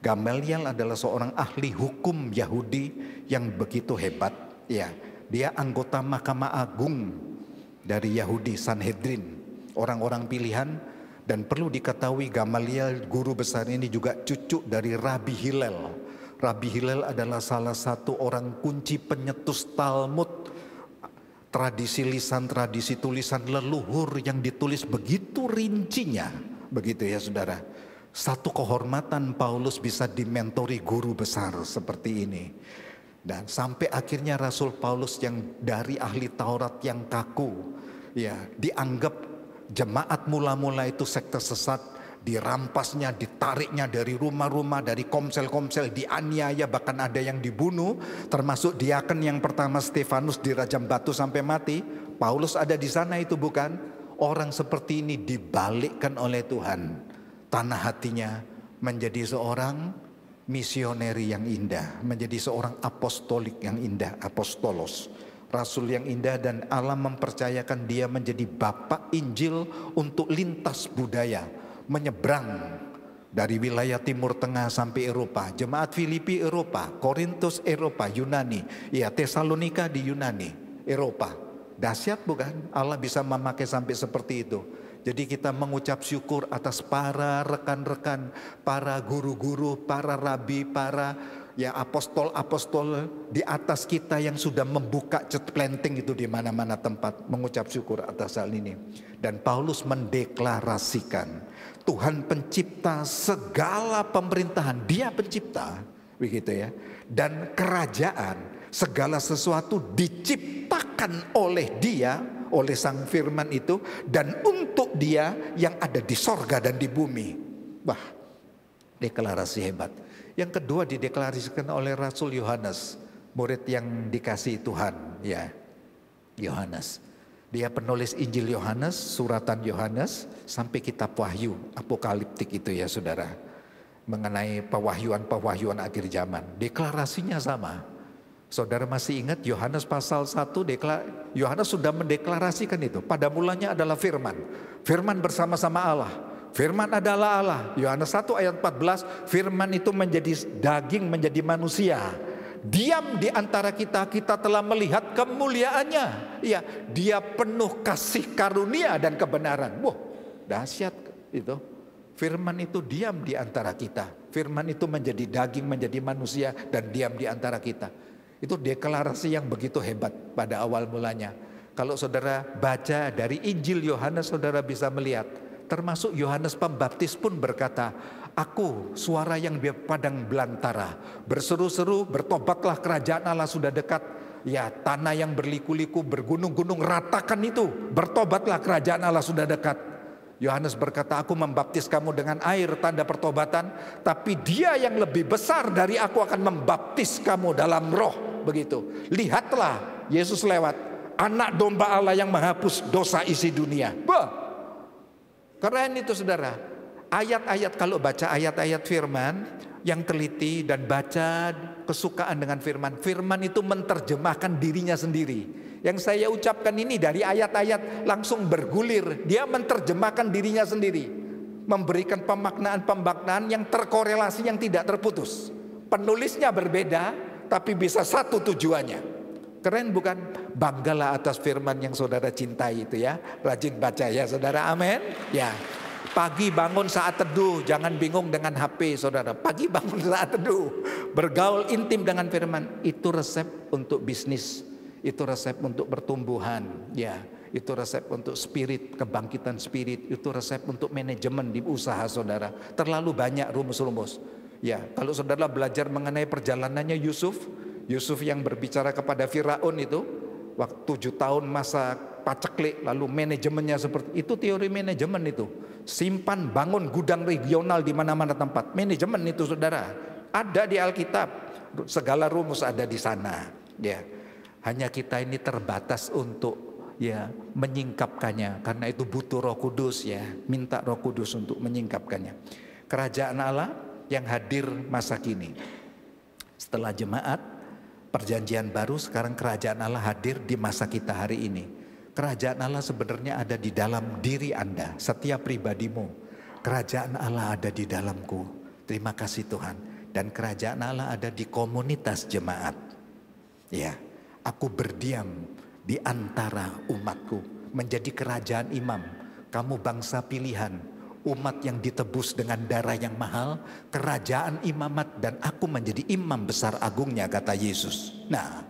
Gamaliel adalah seorang ahli hukum Yahudi yang begitu hebat. Ya, dia anggota Mahkamah Agung dari Yahudi, Sanhedrin, orang-orang pilihan. Dan perlu diketahui Gamaliel guru besar ini juga cucu dari Rabi Hillel. Rabi Hillel adalah salah satu orang kunci penyetus Talmud, tradisi lisan, tradisi tulisan leluhur yang ditulis begitu rincinya. Begitu ya saudara. Satu kehormatan Paulus bisa dimentori guru besar seperti ini. Dan sampai akhirnya Rasul Paulus yang dari ahli Taurat yang kaku, ya dianggap jemaat mula-mula itu sekte sesat, dirampasnya, ditariknya dari rumah-rumah, dari komsel-komsel, dianiaya, bahkan ada yang dibunuh, termasuk diaken yang pertama Stefanus dirajam batu sampai mati. Paulus ada di sana itu, bukan? Orang seperti ini dibalikkan oleh Tuhan. Tanah hatinya menjadi seorang misioneri yang indah, menjadi seorang apostolik yang indah, apostolos. Rasul yang indah, dan Allah mempercayakan dia menjadi Bapak Injil untuk lintas budaya, menyeberang dari wilayah Timur Tengah sampai Eropa. Jemaat Filipi Eropa, Korintus Eropa, Yunani, ya Tesalonika di Yunani, Eropa. Dahsyat bukan? Allah bisa memakai sampai seperti itu. Jadi kita mengucap syukur atas para rekan-rekan, para guru-guru, para rabi, para apostol-apostol di atas kita yang sudah membuka planting itu di mana-mana tempat, mengucap syukur atas hal ini. Dan Paulus mendeklarasikan Tuhan pencipta segala pemerintahan, dia pencipta, begitu ya. Dan kerajaan, segala sesuatu diciptakan oleh dia, oleh Sang Firman itu, dan untuk dia yang ada di sorga dan di bumi. Wah, deklarasi hebat. Yang kedua dideklarasikan oleh Rasul Yohanes, murid yang dikasihi Tuhan, ya, Yohanes. Dia penulis Injil Yohanes, suratan Yohanes, sampai kitab Wahyu, apokaliptik itu ya saudara, mengenai pewahyuan akhir zaman. Deklarasinya sama. Saudara masih ingat Yohanes pasal 1, Yohanes sudah mendeklarasikan itu. Pada mulanya adalah firman, firman bersama-sama Allah. Firman adalah Allah. Yohanes 1 ayat 14, firman itu menjadi daging, menjadi manusia. Diam di antara kita, kita telah melihat kemuliaannya. Ya, dia penuh kasih karunia dan kebenaran. Wah, dahsyat itu. Firman itu diam di antara kita. Firman itu menjadi daging, menjadi manusia dan diam di antara kita. Itu deklarasi yang begitu hebat pada awal mulanya. Kalau saudara baca dari Injil Yohanes, saudara bisa melihat, termasuk Yohanes Pembaptis pun berkata, aku suara yang di padang belantara, berseru-seru, bertobatlah kerajaan Allah sudah dekat. Ya, tanah yang berliku-liku, bergunung-gunung, ratakan itu, bertobatlah kerajaan Allah sudah dekat. Yohanes berkata, aku membaptis kamu dengan air, tanda pertobatan, tapi dia yang lebih besar dari aku akan membaptis kamu dalam roh. Begitu, lihatlah Yesus lewat, anak domba Allah yang menghapus dosa isi dunia. Wah, keren itu saudara. Ayat-ayat, kalau baca ayat-ayat firman yang teliti dan baca kesukaan dengan firman, firman itu menerjemahkan dirinya sendiri. Yang saya ucapkan ini dari ayat-ayat langsung bergulir, dia menerjemahkan dirinya sendiri, memberikan pemaknaan-pemaknaan yang terkorelasi, yang tidak terputus. Penulisnya berbeda, tapi bisa satu tujuannya. Keren bukan? Banggalah atas firman yang saudara cintai itu ya. Rajin baca ya saudara, amin. Ya, pagi bangun saat teduh, jangan bingung dengan HP saudara. Pagi bangun saat teduh, bergaul intim dengan firman. Itu resep untuk bisnis, itu resep untuk pertumbuhan, ya. Itu resep untuk spirit, kebangkitan spirit. Itu resep untuk manajemen di usaha saudara. Terlalu banyak rumus-rumus. Ya, kalau saudara belajar mengenai perjalanannya Yusuf yang berbicara kepada Firaun itu, waktu 7 tahun masa paceklik, lalu manajemennya seperti itu, teori manajemen itu. Simpan, bangun gudang regional di mana-mana tempat. Manajemen itu saudara, ada di Alkitab. Segala rumus ada di sana. Ya, hanya kita ini terbatas untuk ya menyingkapkannya, karena itu butuh Roh Kudus ya. Minta Roh Kudus untuk menyingkapkannya. Kerajaan Allah yang hadir masa kini. Setelah jemaat perjanjian baru, sekarang kerajaan Allah hadir di masa kita hari ini. Kerajaan Allah sebenarnya ada di dalam diri Anda, setiap pribadimu. Kerajaan Allah ada di dalamku. Terima kasih Tuhan. Dan kerajaan Allah ada di komunitas jemaat. Ya, aku berdiam di antara umatku, menjadi kerajaan imam. Kamu bangsa pilihan, umat yang ditebus dengan darah yang mahal, kerajaan imamat, dan aku menjadi imam besar agungnya, kata Yesus. Nah,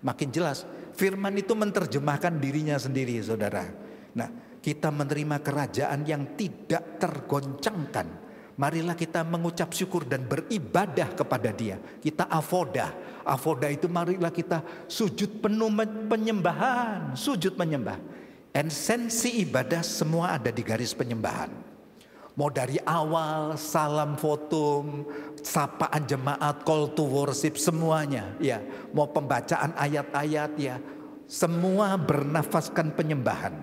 makin jelas firman itu menerjemahkan dirinya sendiri saudara. Nah, kita menerima kerajaan yang tidak tergoncangkan. Marilah kita mengucap syukur dan beribadah kepada dia. Kita avodah. Avodah itu marilah kita sujud penuh penyembahan, sujud menyembah. Esensi ibadah semua ada di garis penyembahan. Mau dari awal, salam fotum, sapaan jemaat, call to worship, semuanya ya. Mau pembacaan ayat-ayat ya, semua bernafaskan penyembahan.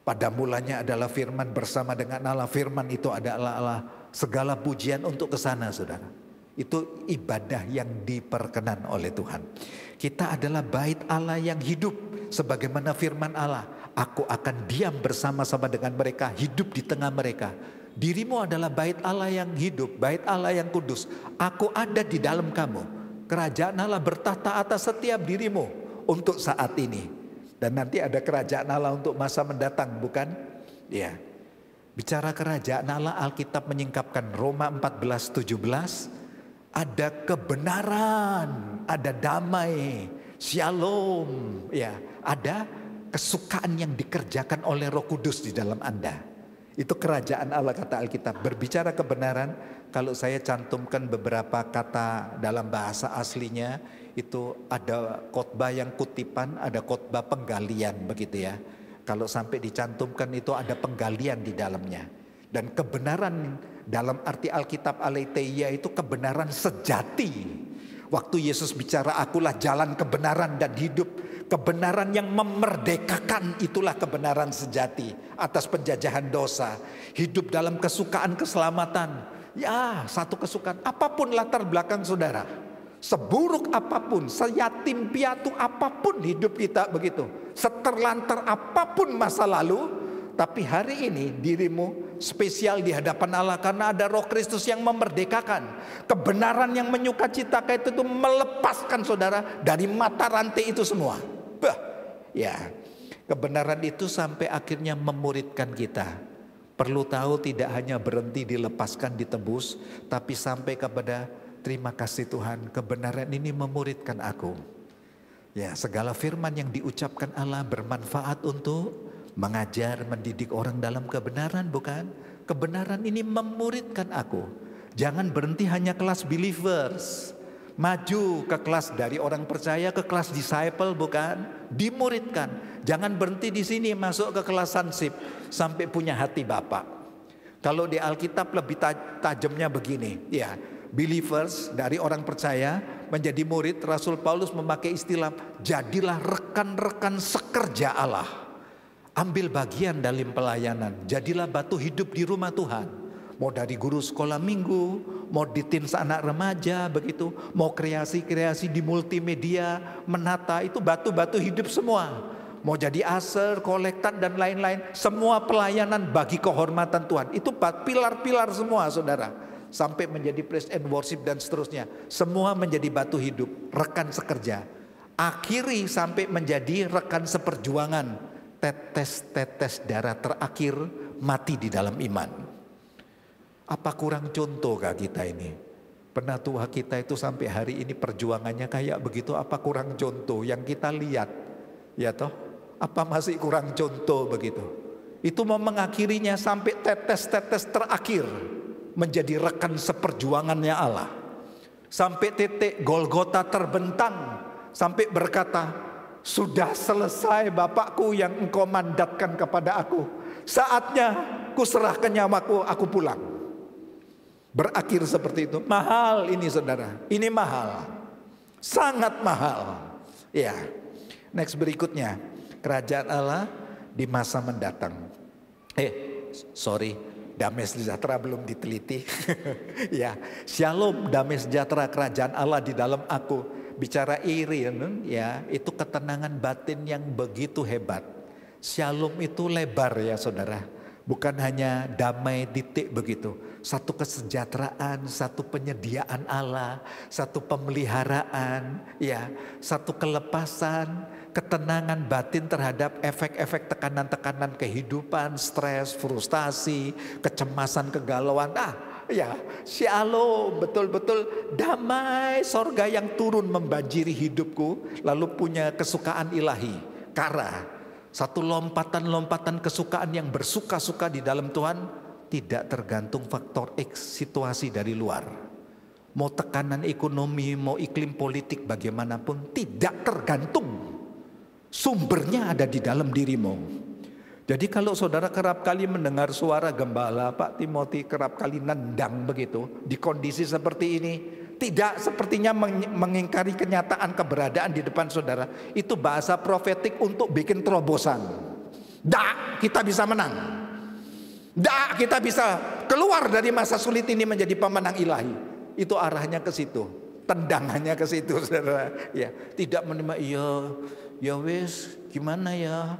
Pada mulanya adalah firman bersama dengan Allah. Firman itu adalah Allah. Segala pujian untuk kesana saudara. Itu ibadah yang diperkenan oleh Tuhan. Kita adalah bait Allah yang hidup. Sebagaimana firman Allah, aku akan diam bersama-sama dengan mereka, hidup di tengah mereka. Dirimu adalah bait Allah yang hidup, bait Allah yang kudus. Aku ada di dalam kamu. Kerajaan Allah bertahta atas setiap dirimu untuk saat ini. Dan nanti ada kerajaan Allah untuk masa mendatang, bukan? Ya. Bicara kerajaan Allah, Alkitab menyingkapkan Roma 14:17. Ada kebenaran, ada damai, shalom, ya, ada kesukaan yang dikerjakan oleh Roh Kudus di dalam Anda. Itu kerajaan Allah, kata Alkitab. Berbicara kebenaran, kalau saya cantumkan beberapa kata dalam bahasa aslinya, itu ada khotbah yang kutipan, ada khotbah penggalian, begitu ya. Kalau sampai dicantumkan itu ada penggalian di dalamnya. Dan kebenaran dalam arti Alkitab aletheia itu kebenaran sejati. Waktu Yesus bicara akulah jalan kebenaran dan hidup, kebenaran yang memerdekakan, itulah kebenaran sejati atas penjajahan dosa. Hidup dalam kesukaan keselamatan. Ya, satu kesukaan apapun latar belakang saudara, seburuk apapun, seyatim piatu apapun hidup kita begitu, seterlantar apapun masa lalu, tapi hari ini dirimu spesial di hadapan Allah karena ada Roh Kristus yang memerdekakan. Kebenaran yang menyukacitakan itu melepaskan saudara dari mata rantai itu semua. Ya, kebenaran itu sampai akhirnya memuridkan kita. Perlu tahu tidak hanya berhenti dilepaskan, ditebus, tapi sampai kepada terima kasih Tuhan, kebenaran ini memuridkan aku. Ya, segala firman yang diucapkan Allah bermanfaat untuk mengajar, mendidik orang dalam kebenaran, bukan? Kebenaran ini memuridkan aku. Jangan berhenti hanya kelas believers. Maju ke kelas dari orang percaya ke kelas disciple, bukan? Dimuridkan. Jangan berhenti di sini, masuk ke kelas sansip sampai punya hati Bapa. Kalau di Alkitab lebih tajamnya begini, ya. Believers dari orang percaya menjadi murid, Rasul Paulus memakai istilah jadilah rekan-rekan sekerja Allah. Ambil bagian dalam pelayanan, jadilah batu hidup di rumah Tuhan. Mau dari guru sekolah minggu, mau di teens anak remaja begitu, mau kreasi-kreasi di multimedia, menata, itu batu-batu hidup semua. Mau jadi aser, kolektan dan lain-lain, semua pelayanan bagi kehormatan Tuhan. Itu pilar-pilar semua saudara. Sampai menjadi praise and worship dan seterusnya. Semua menjadi batu hidup, rekan sekerja. Akhiri sampai menjadi rekan seperjuangan. Tetes-tetes darah terakhir mati di dalam iman. Apa kurang contohkah kita ini? Penatua kita itu sampai hari ini perjuangannya kayak begitu, apa kurang contoh yang kita lihat? Ya toh? Apa masih kurang contoh begitu? Itu mau mengakhirinya sampai tetes-tetes terakhir menjadi rekan seperjuangannya Allah. Sampai titik Golgota terbentang, sampai berkata, sudah selesai Bapakku yang engkau mandatkan kepada aku. Saatnya ku serahkan nyawaku, aku pulang. Berakhir seperti itu. Mahal ini saudara. Ini mahal. Sangat mahal. Ya. Next berikutnya. Kerajaan Allah di masa mendatang. Damai sejahtera belum diteliti. Ya. Shalom, damai sejahtera kerajaan Allah di dalam aku. Bicara irin, ya, itu ketenangan batin yang begitu hebat. Shalom itu lebar ya saudara. Bukan hanya damai titik begitu. Satu kesejahteraan, satu penyediaan Allah, satu pemeliharaan, ya, satu kelepasan, ketenangan batin terhadap efek-efek tekanan-tekanan kehidupan, stres, frustasi, kecemasan, kegalauan. Ya, shalom, betul-betul damai sorga yang turun membanjiri hidupku, lalu punya kesukaan ilahi. Kara, satu lompatan-lompatan kesukaan yang bersuka-suka di dalam Tuhan, tidak tergantung faktor X situasi dari luar. Mau tekanan ekonomi, mau iklim politik bagaimanapun, tidak tergantung. Sumbernya ada di dalam dirimu. Jadi kalau saudara kerap kali mendengar suara gembala, Pak Timothy kerap kali nendang begitu, di kondisi seperti ini, tidak sepertinya mengingkari kenyataan keberadaan di depan saudara. Itu bahasa profetik untuk bikin terobosan. Kita bisa menang. Kita bisa keluar dari masa sulit ini menjadi pemenang ilahi. itu arahnya ke situ, tendangannya ke situ, saudara. Ya, tidak menerima, ya wis, gimana ya?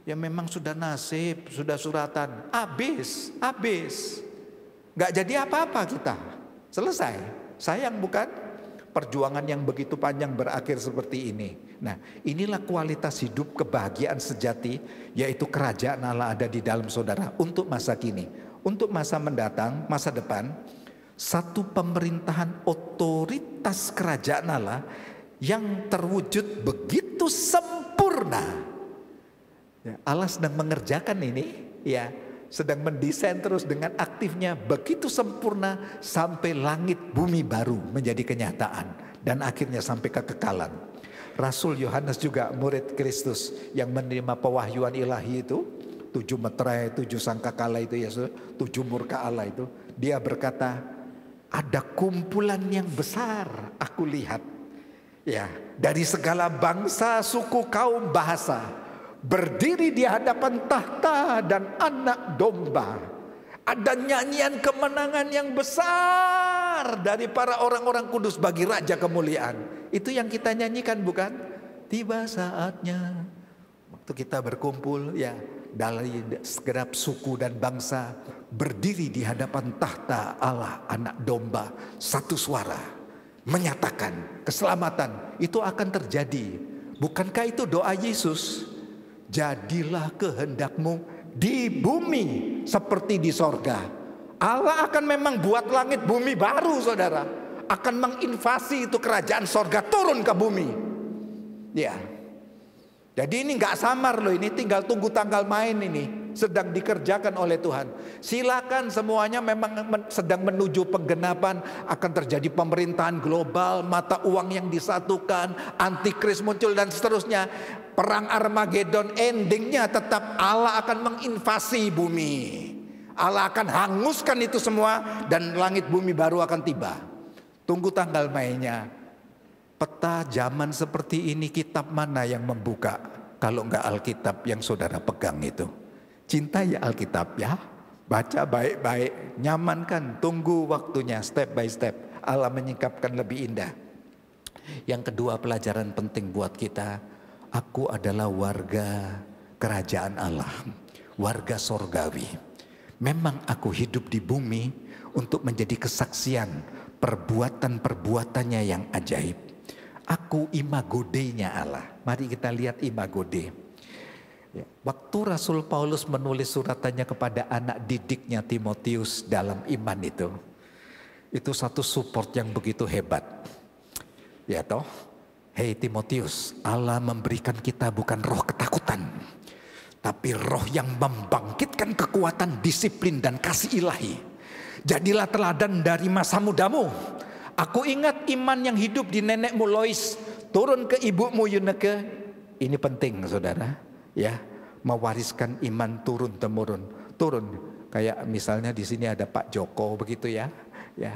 Ya memang sudah nasib, sudah suratan, habis, nggak jadi apa-apa kita, selesai. Sayang bukan? Perjuangan yang begitu panjang berakhir seperti ini. Nah, inilah kualitas hidup kebahagiaan sejati, yaitu kerajaan Allah ada di dalam saudara untuk masa kini, untuk masa mendatang, masa depan. Satu pemerintahan otoritas kerajaan Allah yang terwujud begitu sempurna. Ya, Allah sedang mengerjakan ini, ya, sedang mendesain terus dengan aktifnya begitu sempurna sampai langit bumi baru menjadi kenyataan dan akhirnya sampai kekekalan. Rasul Yohanes juga murid Kristus yang menerima pewahyuan ilahi itu, 7 meterai, 7 sangkakala itu ya, 7 murka Allah itu. Dia berkata, ada kumpulan yang besar aku lihat, ya, dari segala bangsa, suku, kaum, bahasa, berdiri di hadapan tahta dan anak domba. Ada nyanyian kemenangan yang besar dari para orang-orang kudus bagi Raja kemuliaan. Itu yang kita nyanyikan bukan? Tiba saatnya waktu kita berkumpul, ya, dari segenap suku dan bangsa berdiri di hadapan tahta Allah anak domba, satu suara menyatakan keselamatan itu akan terjadi. Bukankah itu doa Yesus? Jadilah kehendakmu di bumi seperti di sorga. Allah akan memang buat langit bumi baru, saudara. Akan menginvasi itu kerajaan sorga turun ke bumi. Ya. Jadi ini nggak samar loh, ini tinggal tunggu tanggal main ini. Sedang dikerjakan oleh Tuhan. Silakan, semuanya memang sedang menuju penggenapan. Akan terjadi pemerintahan global, mata uang yang disatukan, antikris muncul dan seterusnya. Perang Armageddon, endingnya tetap Allah akan menginvasi bumi. Allah akan hanguskan itu semua dan langit bumi baru akan tiba. Tunggu tanggal mainnya. Peta zaman seperti ini, kitab mana yang membuka kalau enggak Alkitab yang saudara pegang itu? Cintai Alkitab ya, baca baik-baik, nyamankan, tunggu waktunya, step by step. Allah menyingkapkan lebih indah. Yang kedua, pelajaran penting buat kita, aku adalah warga kerajaan Allah, warga sorgawi. Memang aku hidup di bumi untuk menjadi kesaksian perbuatan-perbuatannya yang ajaib. Aku imago Dei-nya Allah. Mari kita lihat imago Dei. Ya, waktu Rasul Paulus menulis suratannya kepada anak didiknya Timotius dalam iman itu satu support yang begitu hebat. Ya toh, hei Timotius, Allah memberikan kita bukan roh ketakutan, tapi roh yang membangkitkan kekuatan, disiplin dan kasih ilahi. Jadilah teladan dari masa mudamu. Aku ingat iman yang hidup di nenekmu Lois turun ke ibumu Yuneke. Ini penting saudara, ya, mewariskan iman turun temurun. Turun kayak misalnya di sini ada Pak Joko begitu ya, ya.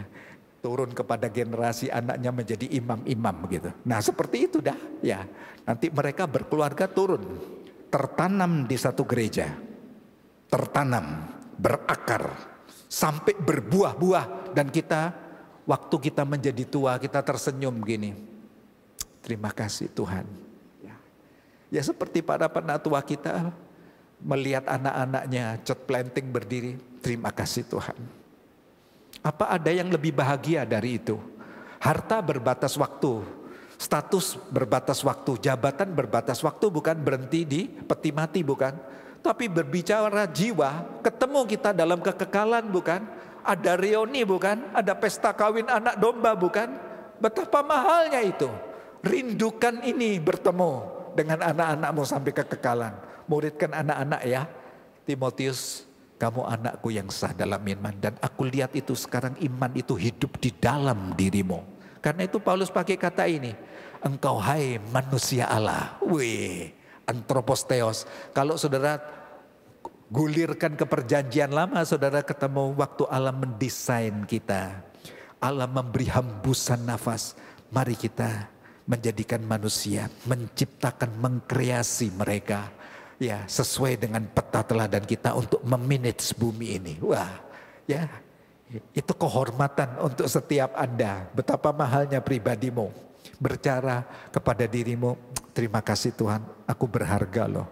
Turun kepada generasi anaknya menjadi imam-imam begitu. Nah, seperti itu dah, ya. Nanti mereka berkeluarga turun, tertanam di satu gereja. Tertanam, berakar sampai berbuah-buah dan kita waktu kita menjadi tua kita tersenyum gini. Terima kasih Tuhan. Ya seperti para penatua kita melihat anak-anaknya church planting berdiri. Terima kasih Tuhan. Apa ada yang lebih bahagia dari itu? Harta berbatas waktu, status berbatas waktu, jabatan berbatas waktu, bukan berhenti di peti mati bukan. Tapi berbicara jiwa, ketemu kita dalam kekekalan bukan. Ada reuni bukan, ada pesta kawin anak domba bukan. Betapa mahalnya itu. Rindukan ini bertemu dengan anak-anakmu sampai kekekalan. Muridkan anak-anak ya. Timotius, kamu anakku yang sah dalam iman. Dan aku lihat itu sekarang iman itu hidup di dalam dirimu. Karena itu Paulus pakai kata ini. Engkau hai manusia Allah. Wih, antroposteos. Kalau saudara gulirkan ke perjanjian lama, saudara ketemu waktu Allah mendesain kita. Allah memberi hembusan nafas. Mari kita menjadikan manusia, menciptakan, mengkreasi mereka. Ya, sesuai dengan peta teladan kita untuk memanage bumi ini. Wah, ya, Itu kehormatan untuk setiap Anda. Betapa mahalnya pribadimu. Bercara kepada dirimu, terima kasih Tuhan, aku berharga loh.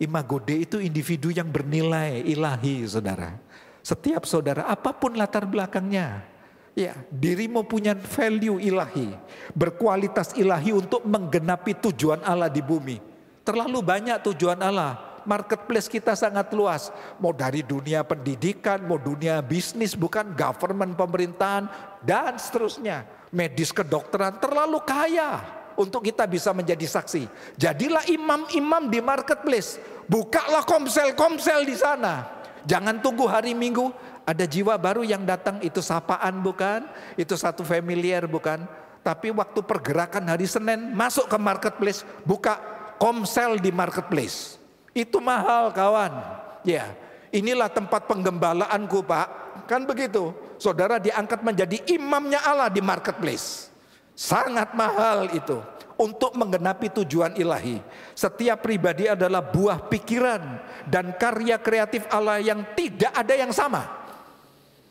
Imago Dei itu individu yang bernilai ilahi, saudara. Setiap saudara, apapun latar belakangnya, ya, dirimu punya value ilahi, berkualitas ilahi untuk menggenapi tujuan Allah di bumi. Terlalu banyak tujuan Allah. Marketplace kita sangat luas. Mau dari dunia pendidikan, mau dunia bisnis, bukan government, pemerintahan, dan seterusnya. Medis, kedokteran, terlalu kaya untuk kita bisa menjadi saksi. Jadilah imam-imam di marketplace. Bukalah komsel-komsel di sana. Jangan tunggu hari Minggu, ada jiwa baru yang datang, itu sapaan bukan? Itu satu familiar bukan? Tapi waktu pergerakan hari Senin, masuk ke marketplace, buka komsel di marketplace. Itu mahal kawan. Ya, inilah tempat penggembalaanku Pak. Kan begitu. Saudara diangkat menjadi imamnya Allah di marketplace. Sangat mahal itu. Untuk menggenapi tujuan ilahi. Setiap pribadi adalah buah pikiran dan karya kreatif Allah yang tidak ada yang sama.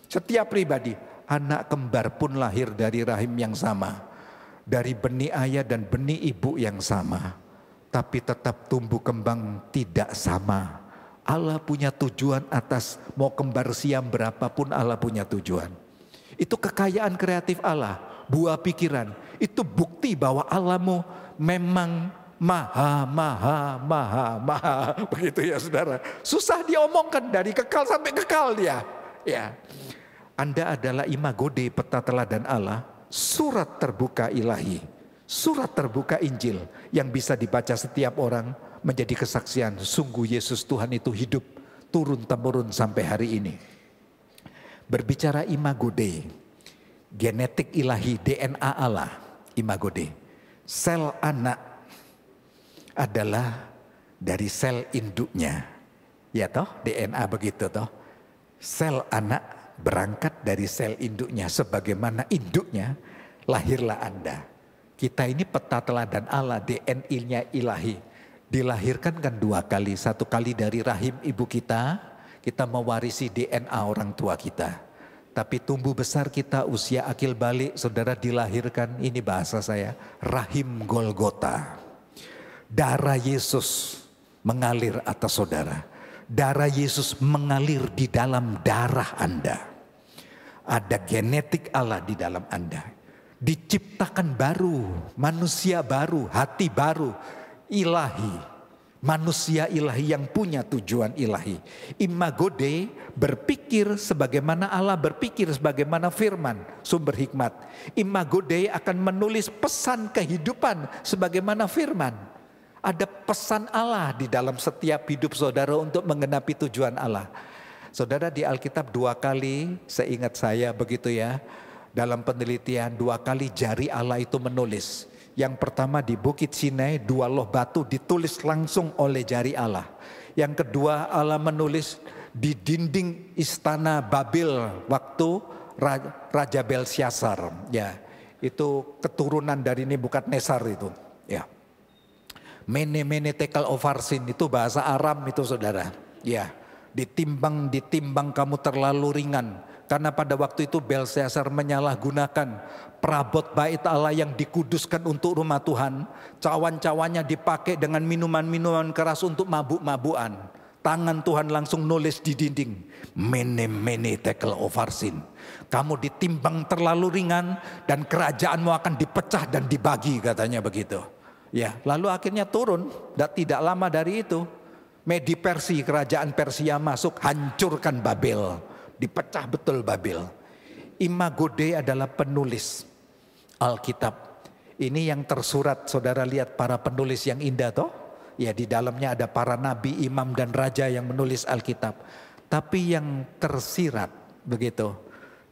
Setiap pribadi. Anak kembar pun lahir dari rahim yang sama. Dari benih ayah dan benih ibu yang sama. Tapi tetap tumbuh kembang tidak sama. Allah punya tujuan atas mau kembar siam berapapun Allah punya tujuan. Itu kekayaan kreatif Allah, buah pikiran. Itu bukti bahwa Allahmu memang maha. Begitu ya saudara. Susah diomongkan dari kekal sampai kekal dia. Ya, Anda adalah imago Dei, peta teladan Allah, surat terbuka ilahi. Surat terbuka Injil yang bisa dibaca setiap orang menjadi kesaksian. Sungguh Yesus Tuhan itu hidup turun-temurun sampai hari ini. Berbicara imago Dei, genetik ilahi, DNA Allah, imago Dei. Sel anak adalah dari sel induknya. Ya toh, DNA begitu toh. Sel anak berangkat dari sel induknya. Sebagaimana induknya, lahirlah Anda. Kita ini peta teladan Allah, DNA-nya ilahi. Dilahirkan kan 2 kali. 1 kali dari rahim ibu kita mewarisi DNA orang tua kita. Tapi tumbuh besar kita, usia akil balik, saudara dilahirkan, ini bahasa saya, rahim Golgota. Darah Yesus mengalir atas saudara. Darah Yesus mengalir di dalam darah Anda. Ada genetik Allah di dalam Anda. Diciptakan baru, manusia baru, hati baru, ilahi. Manusia ilahi yang punya tujuan ilahi. Imago Dei berpikir sebagaimana Allah berpikir, sebagaimana firman, sumber hikmat. Imago Dei akan menulis pesan kehidupan sebagaimana firman. Ada pesan Allah di dalam setiap hidup saudara untuk menggenapi tujuan Allah. Saudara di Alkitab 2 kali, seingat saya begitu ya. Dalam penelitian 2 kali jari Allah itu menulis. Yang pertama di Bukit Sinai, 2 loh batu ditulis langsung oleh jari Allah. Yang kedua Allah menulis di dinding istana Babil waktu Raja Belsyazar. Ya, itu keturunan dari Nebukadnezar itu. Ya, Mene tekel ofarsin itu bahasa Aram itu saudara. Ya, ditimbang kamu terlalu ringan. Karena pada waktu itu Belsyazar menyalahgunakan perabot bait Allah yang dikuduskan untuk rumah Tuhan. Cawan-cawannya dipakai dengan minuman-minuman keras untuk mabuk-mabuan. Tangan Tuhan langsung nulis di dinding. Mene tekel ofarsin. Kamu ditimbang terlalu ringan dan kerajaanmu akan dipecah dan dibagi, katanya begitu. Ya, lalu akhirnya turun. Tidak lama dari itu Medi Persia, kerajaan Persia masuk, hancurkan Babel. Dipecah betul Babel. Imago Dei adalah penulis Alkitab. Ini yang tersurat, saudara lihat para penulis yang indah toh. Ya, di dalamnya ada para nabi, imam dan raja yang menulis Alkitab. Tapi yang tersirat begitu,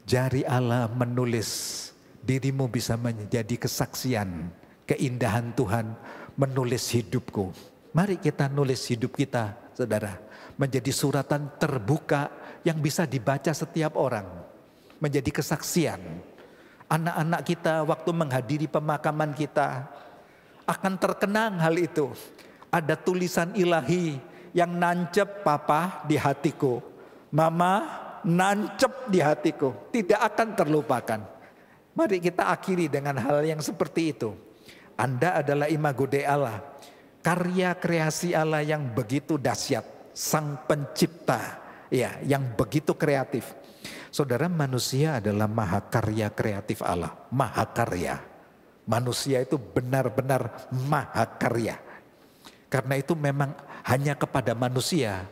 jari Allah menulis, dirimu bisa menjadi kesaksian keindahan Tuhan menulis hidupku. Mari kita nulis hidup kita, saudara, menjadi suratan terbuka yang bisa dibaca setiap orang, menjadi kesaksian. Anak-anak kita waktu menghadiri pemakaman kita akan terkenang hal itu. Ada tulisan ilahi yang nancep papa di hatiku, mama nancep di hatiku, tidak akan terlupakan. Mari kita akhiri dengan hal yang seperti itu. Anda adalah imago Dei Allah, karya kreasi Allah yang begitu dahsyat, sang pencipta, ya, yang begitu kreatif. Saudara, manusia adalah mahakarya kreatif Allah, mahakarya. Manusia itu benar-benar mahakarya. Karena itu memang hanya kepada manusia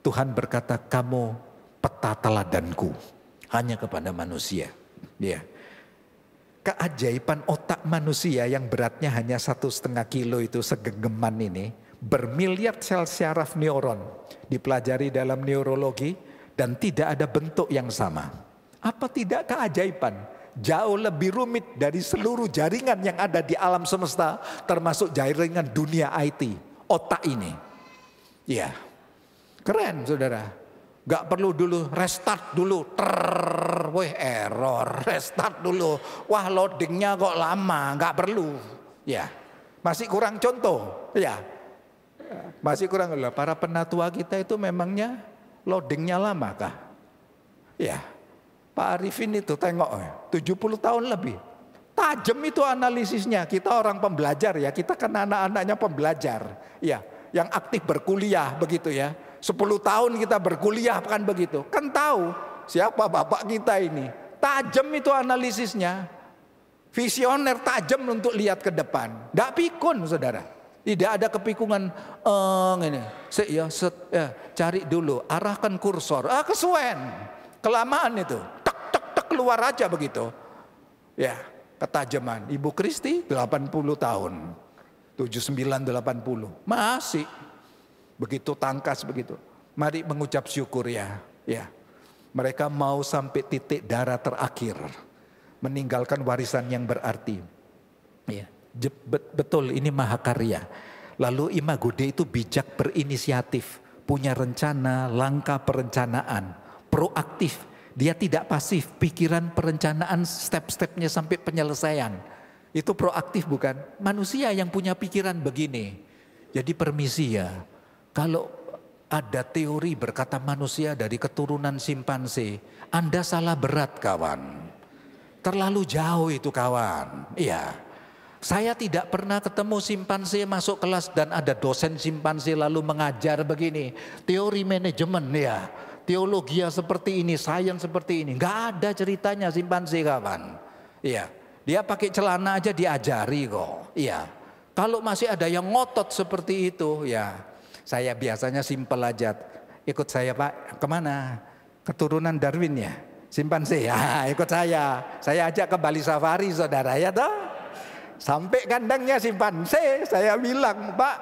Tuhan berkata, kamu peta teladanku. Hanya kepada manusia. Ya. Keajaiban otak manusia yang beratnya hanya 1,5 kilo itu, segenggaman ini, bermiliar sel syaraf neuron, dipelajari dalam neurologi, dan tidak ada bentuk yang sama. Apa tidak keajaiban? Jauh lebih rumit dari seluruh jaringan yang ada di alam semesta, termasuk jaringan dunia IT, otak ini. Ya, keren saudara. Gak perlu dulu restart dulu, error, restart dulu. Wah, loadingnya kok lama, gak perlu. Ya, masih kurang contoh. Ya, masih kurang. Para penatua kita itu memangnya loadingnya lama kah? Ya, Pak Arifin itu tengok 70 tahun lebih. Tajam itu analisisnya. Kita orang pembelajar ya, kita kan anak-anaknya pembelajar. Ya, yang aktif berkuliah begitu ya. 10 tahun kita berkuliah kan begitu. Kan tahu siapa bapak kita ini. Tajam itu analisisnya. Visioner, tajam untuk lihat ke depan. Nggak pikun saudara. Tidak ada kepikungan ini. Cari dulu, arahkan kursor. Kesuwen. Kelamaan itu. Tek keluar aja begitu. Ya, ketajaman. Ibu Kristi 80 tahun. 79-80. Masih begitu tangkas begitu. Mari mengucap syukur ya. Ya. Mereka mau sampai titik darah terakhir. Meninggalkan warisan yang berarti. Ya. Betul, ini mahakarya. Lalu imago Dei itu bijak berinisiatif, punya rencana, langkah perencanaan, proaktif. Dia tidak pasif, pikiran perencanaan step-stepnya sampai penyelesaian. Itu proaktif bukan? Manusia yang punya pikiran begini. Jadi permisi ya, kalau ada teori berkata manusia dari keturunan simpanse, Anda salah berat kawan. Terlalu jauh itu kawan. Iya. Saya tidak pernah ketemu simpanse masuk kelas dan ada dosen simpanse lalu mengajar begini. Teori manajemen ya. Teologi seperti ini, sains seperti ini. Enggak ada ceritanya simpanse kawan. Iya. Dia pakai celana aja diajari kok. Iya. Kalau masih ada yang ngotot seperti itu ya. Saya biasanya simpel aja. Ikut saya Pak, kemana? Keturunan Darwin ya? Simpanse ya, ikut saya. Saya ajak ke Bali Safari saudara ya toh. Sampai kandangnya simpanse, saya bilang, Pak,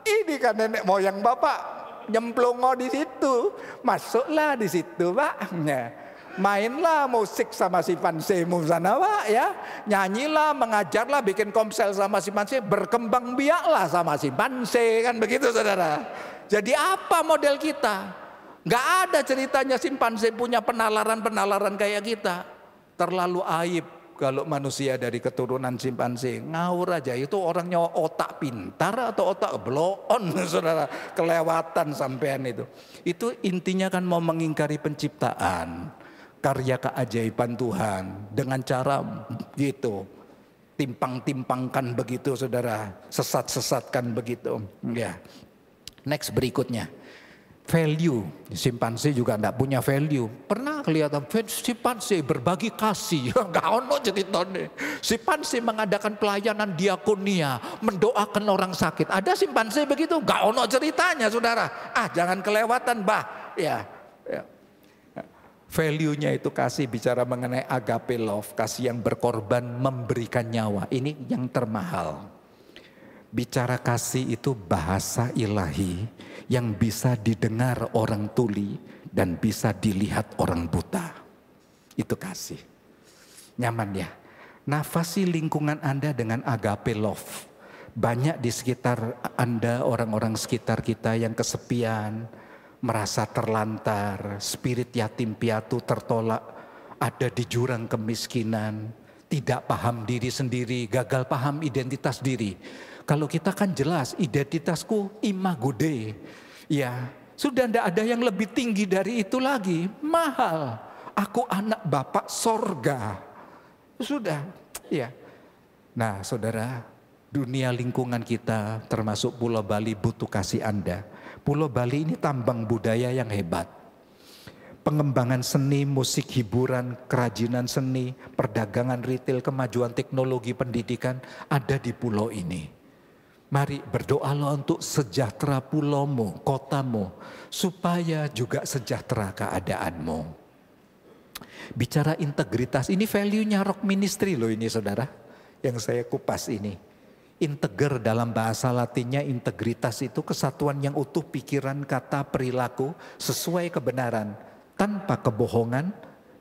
ini kan nenek moyang Bapak nyemplungo di situ. Masuklah di situ Pak. Ya. Mainlah musik sama simpansemu sana Pak ya. Nyanyilah, mengajarlah, bikin komsel sama simpanse, berkembang biaklah sama simpanse, kan begitu saudara. Jadi apa model kita? Gak ada ceritanya simpanse punya penalaran-penalaran kayak kita. Terlalu aib kalau manusia dari keturunan simpanse. Ngawur aja, itu orangnya otak pintar atau otak bloon saudara. Kelewatan sampean itu. Itu intinya kan mau mengingkari penciptaan. Karya keajaiban Tuhan dengan cara gitu timpang-timpangkan begitu saudara, sesat-sesatkan begitu ya. Next berikutnya, value. Simpanse juga enggak punya value. Pernah kelihatan simpanse berbagi kasih? Enggak ono ceritanya. Simpanse mengadakan pelayanan diakonia, mendoakan orang sakit. Ada simpanse begitu? Enggak ono ceritanya saudara. Jangan kelewatan bah ya. Value-nya itu kasih, bicara mengenai agape love, kasih yang berkorban, memberikan nyawa. Ini yang termahal. Bicara kasih itu bahasa ilahi yang bisa didengar orang tuli dan bisa dilihat orang buta. Itu kasih. Nyaman ya. Nafasi lingkungan Anda dengan agape love. Banyak di sekitar Anda orang-orang sekitar kita yang kesepian, merasa terlantar, spirit yatim piatu tertolak, ada di jurang kemiskinan, tidak paham diri sendiri, gagal paham identitas diri. Kalau kita kan jelas identitasku imago Dei. Ya, Sudah tidak ada yang lebih tinggi dari itu lagi. Mahal. Aku anak Bapak sorga. Sudah, ya. Nah saudara, dunia lingkungan kita termasuk Pulau Bali butuh kasih Anda. Pulau Bali ini tambang budaya yang hebat. Pengembangan seni, musik, hiburan, kerajinan seni, perdagangan retail, kemajuan teknologi, pendidikan ada di pulau ini. Mari berdoalah untuk sejahtera pulaumu, kotamu, supaya juga sejahtera keadaanmu. Bicara integritas, ini value-nya Rock Ministry loh ini saudara, yang saya kupas ini. Integer dalam bahasa Latinnya, integritas itu kesatuan yang utuh pikiran, kata, perilaku sesuai kebenaran, tanpa kebohongan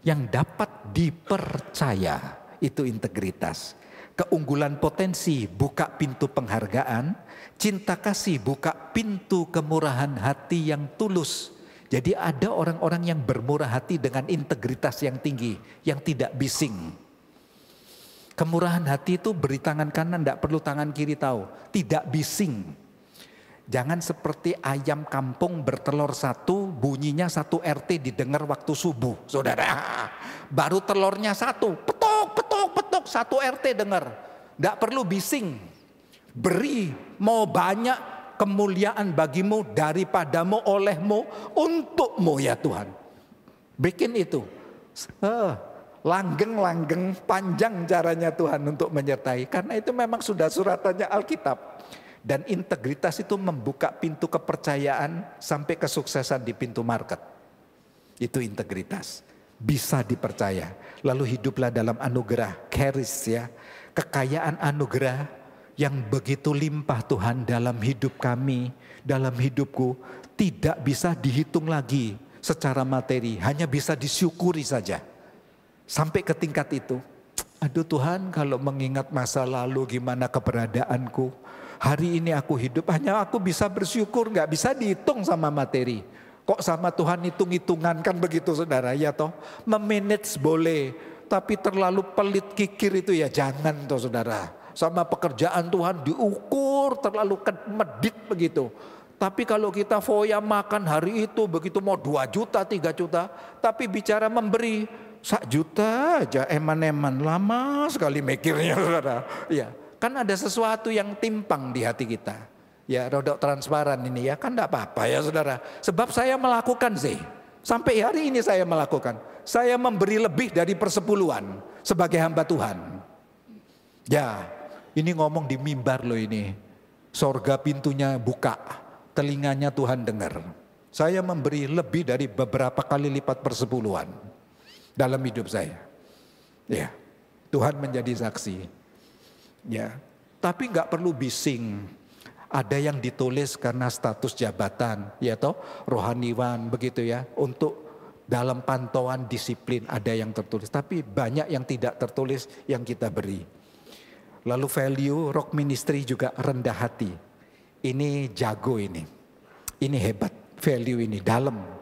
yang dapat dipercaya. Itu integritas. Keunggulan potensi buka pintu penghargaan, cinta kasih buka pintu kemurahan hati yang tulus. Jadi ada orang-orang yang bermurah hati dengan integritas yang tinggi, yang tidak bising. Kemurahan hati itu beri tangan kanan, tidak perlu tangan kiri tahu. Tidak bising. Jangan seperti ayam kampung bertelur satu, bunyinya satu RT didengar waktu subuh. Saudara, baru telurnya satu, petok, petok, petok, satu RT dengar. Tidak perlu bising. Beri, mau banyak kemuliaan bagimu, daripadamu, olehmu, untukmu ya Tuhan. Bikin itu. Langgeng-langgeng, panjang caranya Tuhan untuk menyertai. Karena itu memang sudah suratannya Alkitab. Dan integritas itu membuka pintu kepercayaan sampai kesuksesan di pintu market. Itu integritas. Bisa dipercaya. Lalu hiduplah dalam anugerah, charis ya. Kekayaan anugerah yang begitu limpah Tuhan dalam hidup kami, dalam hidupku. Tidak bisa dihitung lagi secara materi. Hanya bisa disyukuri saja. Sampai ke tingkat itu. Aduh Tuhan, kalau mengingat masa lalu gimana keberadaanku. Hari ini aku hidup, hanya aku bisa bersyukur, gak bisa dihitung sama materi. Kok sama Tuhan hitung-hitungan kan begitu saudara, ya toh. Memanage boleh, tapi terlalu pelit kikir itu ya jangan toh saudara. Sama pekerjaan Tuhan diukur terlalu medit begitu. Tapi kalau kita foya makan hari itu begitu mau 2 juta, 3 juta. Tapi bicara memberi 1 juta aja eman-eman, lama sekali mikirnya saudara. Ya. Kan ada sesuatu yang timpang di hati kita. Ya rodok transparan ini ya kan enggak apa-apa ya saudara. Sebab saya melakukan sih. Sampai hari ini saya melakukan. Saya memberi lebih dari persepuluhan sebagai hamba Tuhan. Ya ini ngomong di mimbar loh ini. Sorga pintunya buka. Telinganya Tuhan dengar. Saya memberi lebih dari beberapa kali lipat persepuluhan. Dalam hidup saya. Ya Tuhan menjadi saksi. Ya, tapi nggak perlu bising. Ada yang ditulis karena status jabatan, ya toh, rohaniwan begitu ya. Untuk dalam pantauan disiplin ada yang tertulis, tapi banyak yang tidak tertulis yang kita beri. Lalu value Rock Ministry juga rendah hati. Ini jago ini hebat value ini dalam.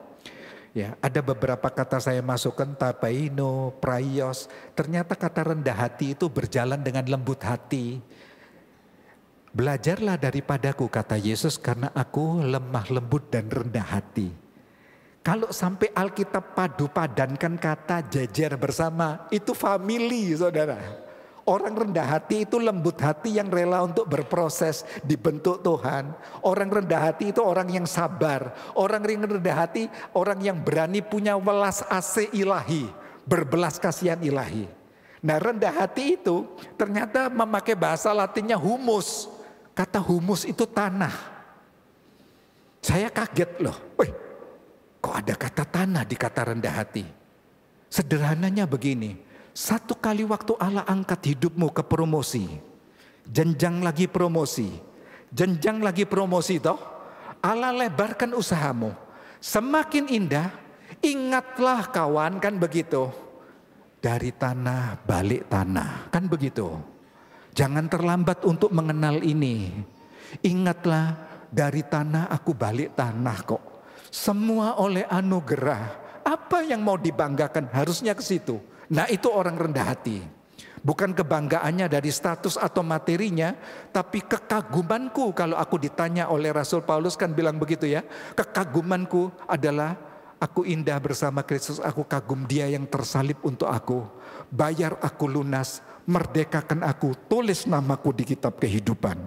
Ya, ada beberapa kata saya masukkan, tapaino, praios. Ternyata kata rendah hati itu berjalan dengan lembut hati. Belajarlah daripadaku kata Yesus karena aku lemah lembut dan rendah hati. Kalau sampai Alkitab padu padankan kata jejer bersama, itu family saudara. Orang rendah hati itu lembut hati yang rela untuk berproses dibentuk Tuhan. Orang rendah hati itu orang yang sabar. Orang yang rendah hati orang yang berani punya welas asih ilahi. Berbelas kasihan ilahi. Nah rendah hati itu ternyata memakai bahasa Latinnya humus. Kata humus itu tanah. Saya kaget loh. Wih, kok ada kata tanah di kata rendah hati? Sederhananya begini. Satu kali waktu Allah angkat hidupmu ke promosi. Jenjang lagi promosi. Jenjang lagi promosi toh. Allah lebarkan usahamu. Semakin indah. Ingatlah kawan kan begitu. Dari tanah balik tanah. Kan begitu. Jangan terlambat untuk mengenal ini. Ingatlah dari tanah aku balik tanah kok. Semua oleh anugerah. Apa yang mau dibanggakan harusnya ke situ. Nah itu orang rendah hati. Bukan kebanggaannya dari status atau materinya, tapi kekagumanku. Kalau aku ditanya oleh Rasul Paulus kan bilang begitu ya. Kekagumanku adalah aku indah bersama Kristus, aku kagum Dia yang tersalib untuk aku. Bayar aku lunas, merdekakan aku, tulis namaku di kitab kehidupan.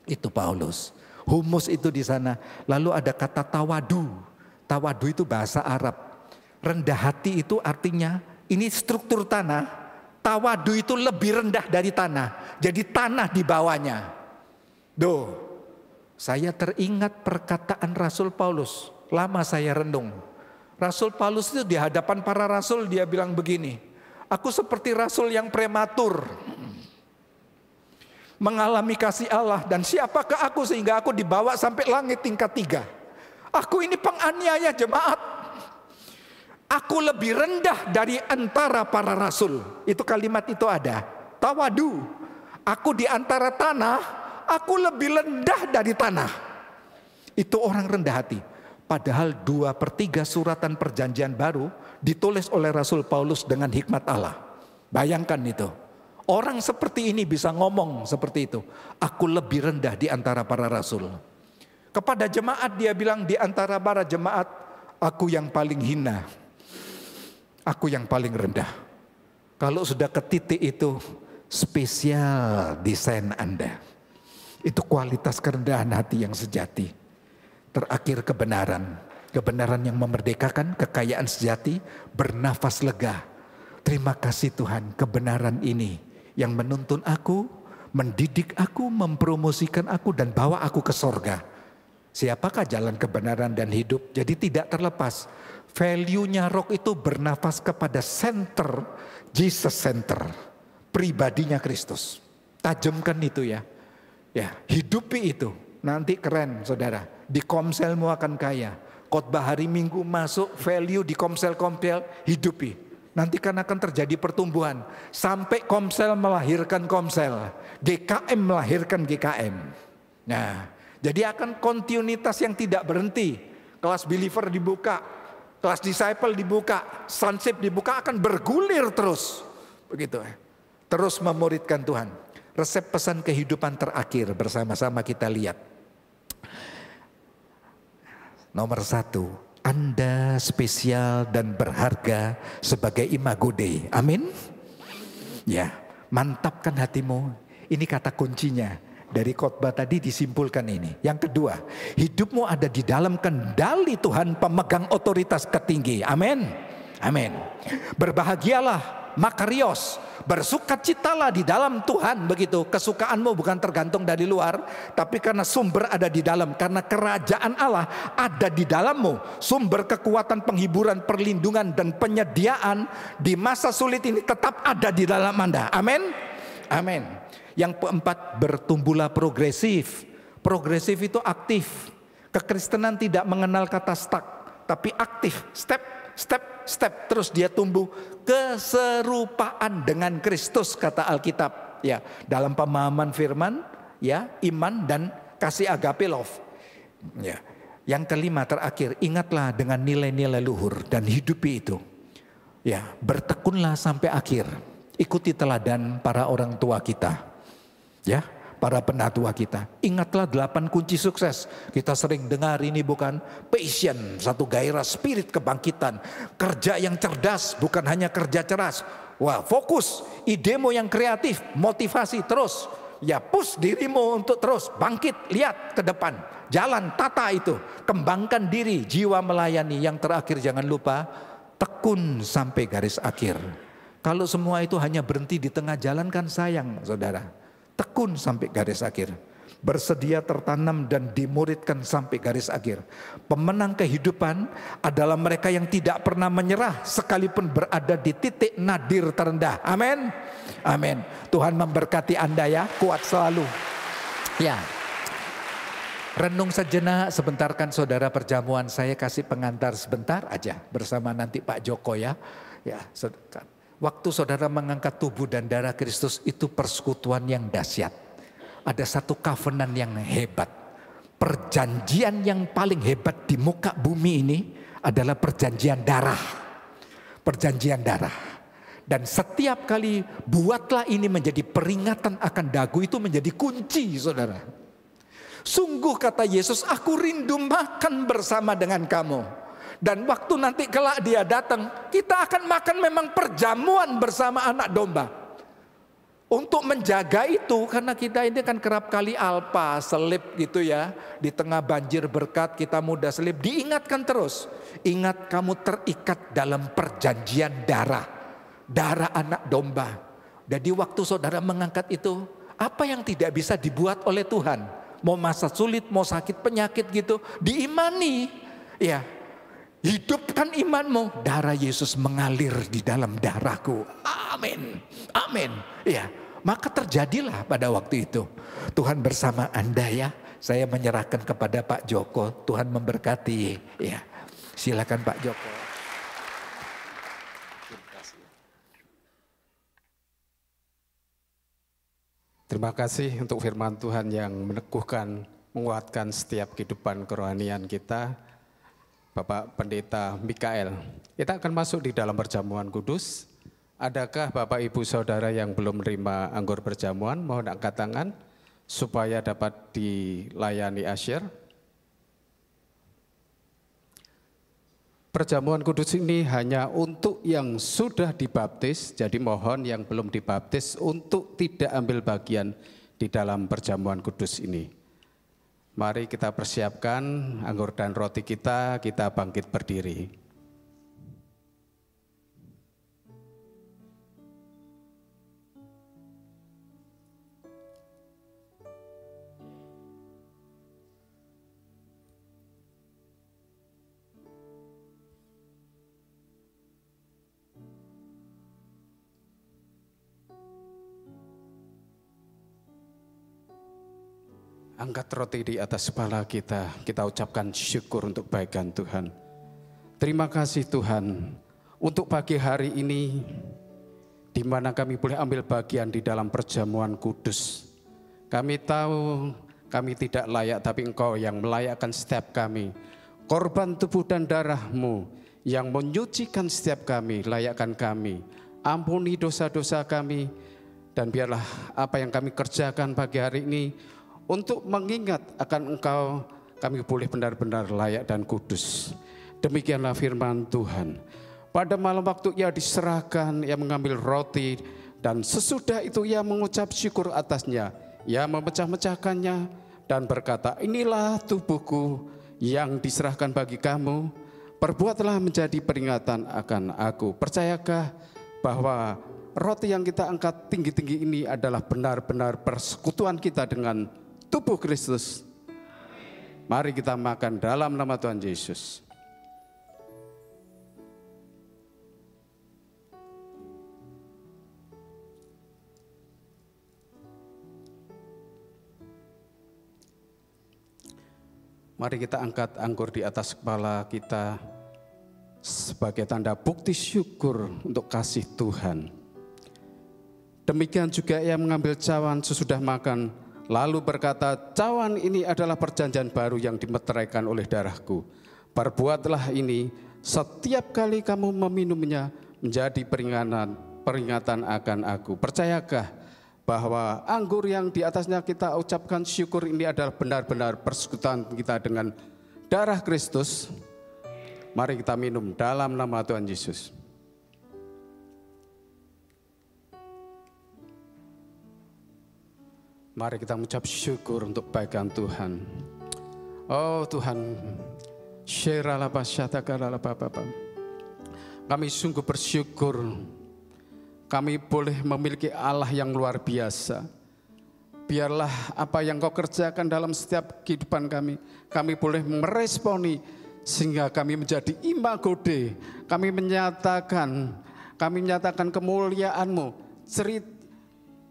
Itu Paulus. Humus itu di sana. Lalu ada kata tawadu. Tawadu itu bahasa Arab. Rendah hati itu artinya, ini struktur tanah. Tawadu itu lebih rendah dari tanah. Jadi tanah di bawahnya. Saya teringat perkataan Rasul Paulus. Lama saya renung. Rasul Paulus itu di hadapan para rasul dia bilang begini. Aku seperti rasul yang prematur. Mengalami kasih Allah. Dan siapakah aku sehingga aku dibawa sampai langit tingkat 3. Aku ini penganiaya jemaat. Aku lebih rendah dari antara para rasul. Itu kalimat itu ada. Tawadu. Aku di antara tanah, aku lebih rendah dari tanah. Itu orang rendah hati. Padahal 2/3 suratan perjanjian baru ditulis oleh Rasul Paulus dengan hikmat Allah. Bayangkan itu. Orang seperti ini bisa ngomong seperti itu. Aku lebih rendah di antara para rasul. Kepada jemaat dia bilang, di antara para jemaat, aku yang paling hina. Aku yang paling rendah. Kalau sudah ke titik itu, spesial desain Anda. Itu kualitas kerendahan hati yang sejati. Terakhir kebenaran. Kebenaran yang memerdekakan, kekayaan sejati, bernafas lega. Terima kasih Tuhan, kebenaran ini yang menuntun aku, mendidik aku, mempromosikan aku, dan bawa aku ke sorga. Siapakah jalan kebenaran dan hidup? Jadi tidak terlepas. Value-nya rock itu bernafas kepada center, Jesus center, pribadinya Kristus. Tajamkan itu ya. Ya, hidupi itu. Nanti keren saudara. Di komselmu akan kaya. Khotbah hari Minggu masuk, value di komsel-komsel, hidupi. Nanti kan akan terjadi pertumbuhan. Sampai komsel melahirkan komsel. GKM melahirkan GKM. Nah, jadi akan kontinuitas yang tidak berhenti. Kelas believer dibuka. Kelas disciple dibuka, sonship dibuka, akan bergulir terus. Begitu. Terus memuridkan Tuhan. Resep pesan kehidupan terakhir bersama-sama kita lihat. Nomor 1, Anda spesial dan berharga sebagai imago Dei. Amin. Ya, mantapkan hatimu. Ini kata kuncinya. Dari khotbah tadi disimpulkan ini. Yang kedua, hidupmu ada di dalam kendali Tuhan pemegang otoritas tertinggi. Amin. Amin. Berbahagialah, makarios, bersukacitalah di dalam Tuhan. Begitu, kesukaanmu bukan tergantung dari luar, tapi karena sumber ada di dalam. Karena kerajaan Allah ada di dalammu. Sumber kekuatan, penghiburan, perlindungan, dan penyediaan di masa sulit ini tetap ada di dalam Anda. Amin. Amin. Yang keempat, bertumbuhlah progresif. Progresif itu aktif. Kekristenan tidak mengenal kata stuck, tapi aktif. Step. Terus dia tumbuh keserupaan dengan Kristus, kata Alkitab. Ya, dalam pemahaman firman, ya, iman dan kasih agape love. Ya. Yang kelima terakhir, ingatlah dengan nilai-nilai luhur dan hidupi itu. Ya, bertekunlah sampai akhir. Ikuti teladan para orang tua kita. Ya, para penatua kita. Ingatlah 8 kunci sukses. Kita sering dengar ini bukan? Passion, satu gairah, spirit kebangkitan. Kerja yang cerdas, bukan hanya kerja ceras. Wah, fokus, idemu yang kreatif, motivasi terus. Ya, push dirimu untuk terus bangkit, lihat ke depan. Jalan, tata itu. Kembangkan diri, jiwa melayani. Yang terakhir jangan lupa, tekun sampai garis akhir. Kalau semua itu hanya berhenti di tengah jalan kan sayang, saudara. Tekun sampai garis akhir. Bersedia tertanam dan dimuridkan sampai garis akhir. Pemenang kehidupan adalah mereka yang tidak pernah menyerah sekalipun berada di titik nadir terendah. Amin. Amin. Tuhan memberkati Anda ya, kuat selalu. Ya. Renung sejenak, sebentarkan saudara perjamuan. Saya kasih pengantar sebentar aja bersama nanti Pak Joko ya. Ya, waktu saudara mengangkat tubuh dan darah Kristus itu persekutuan yang dahsyat. Ada satu covenant yang hebat. Perjanjian yang paling hebat di muka bumi ini adalah perjanjian darah. Perjanjian darah. Dan setiap kali buatlah ini menjadi peringatan akan dagu, itu menjadi kunci, saudara. Sungguh kata Yesus, aku rindu makan bersama dengan kamu. Dan waktu nanti kelak dia datang, kita akan makan memang perjamuan bersama anak domba. Untuk menjaga itu, karena kita ini kan kerap kali alpa, selip gitu ya. Di tengah banjir berkat kita mudah selip, diingatkan terus. Ingat kamu terikat dalam perjanjian darah. Darah anak domba. Jadi waktu saudara mengangkat itu, apa yang tidak bisa dibuat oleh Tuhan? Mau masa sulit, mau sakit penyakit gitu, diimani. Ya, hidupkan imanmu. Darah Yesus mengalir di dalam darahku. Amin, amin. Ya, maka terjadilah pada waktu itu. Tuhan bersama Anda ya. Saya menyerahkan kepada Pak Joko. Tuhan memberkati. Ya, silakan Pak Joko. Terima kasih untuk firman Tuhan yang meneguhkan, menguatkan setiap kehidupan kerohanian kita. Bapak Pendeta Mikael, kita akan masuk di dalam perjamuan kudus. Adakah Bapak Ibu Saudara yang belum menerima anggur perjamuan? Mohon angkat tangan supaya dapat dilayani asyir. Perjamuan kudus ini hanya untuk yang sudah dibaptis, jadi mohon yang belum dibaptis untuk tidak ambil bagian di dalam perjamuan kudus ini. Mari kita persiapkan anggur dan roti kita bangkit berdiri. Angkat roti di atas kepala kita ucapkan syukur untuk kebaikan Tuhan. Terima kasih Tuhan untuk pagi hari ini di mana kami boleh ambil bagian di dalam perjamuan kudus. Kami tahu kami tidak layak, tapi Engkau yang melayakkan setiap kami. Korban tubuh dan darah-Mu yang menyucikan setiap kami, layakkan kami. Ampuni dosa-dosa kami, dan biarlah apa yang kami kerjakan pagi hari ini untuk mengingat akan Engkau, kami boleh benar-benar layak dan kudus. Demikianlah firman Tuhan. Pada malam waktu ia diserahkan, ia mengambil roti, dan sesudah itu ia mengucap syukur atasnya. Ia memecah-mecahkannya dan berkata, inilah tubuhku yang diserahkan bagi kamu. Perbuatlah menjadi peringatan akan aku. Percayakah bahwa roti yang kita angkat tinggi-tinggi ini adalah benar-benar persekutuan kita dengan tubuh Kristus. Mari kita makan dalam nama Tuhan Yesus. Mari kita angkat anggur di atas kepala kita sebagai tanda bukti syukur untuk kasih Tuhan. Demikian juga ia mengambil cawan sesudah makan, lalu berkata, cawan ini adalah perjanjian baru yang dimeteraikan oleh darahku. Perbuatlah ini setiap kali kamu meminumnya menjadi peringatan akan aku. Percayakah bahwa anggur yang di atasnya kita ucapkan syukur ini adalah benar-benar persekutuan kita dengan darah Kristus? Mari kita minum dalam nama Tuhan Yesus. Mari kita mengucap syukur untuk kebaikan Tuhan. Oh Tuhan, kami sungguh bersyukur kami boleh memiliki Allah yang luar biasa. Biarlah apa yang Kau kerjakan dalam setiap kehidupan kami boleh meresponi sehingga kami menjadi imago Dei. Kami menyatakan kemuliaan-Mu,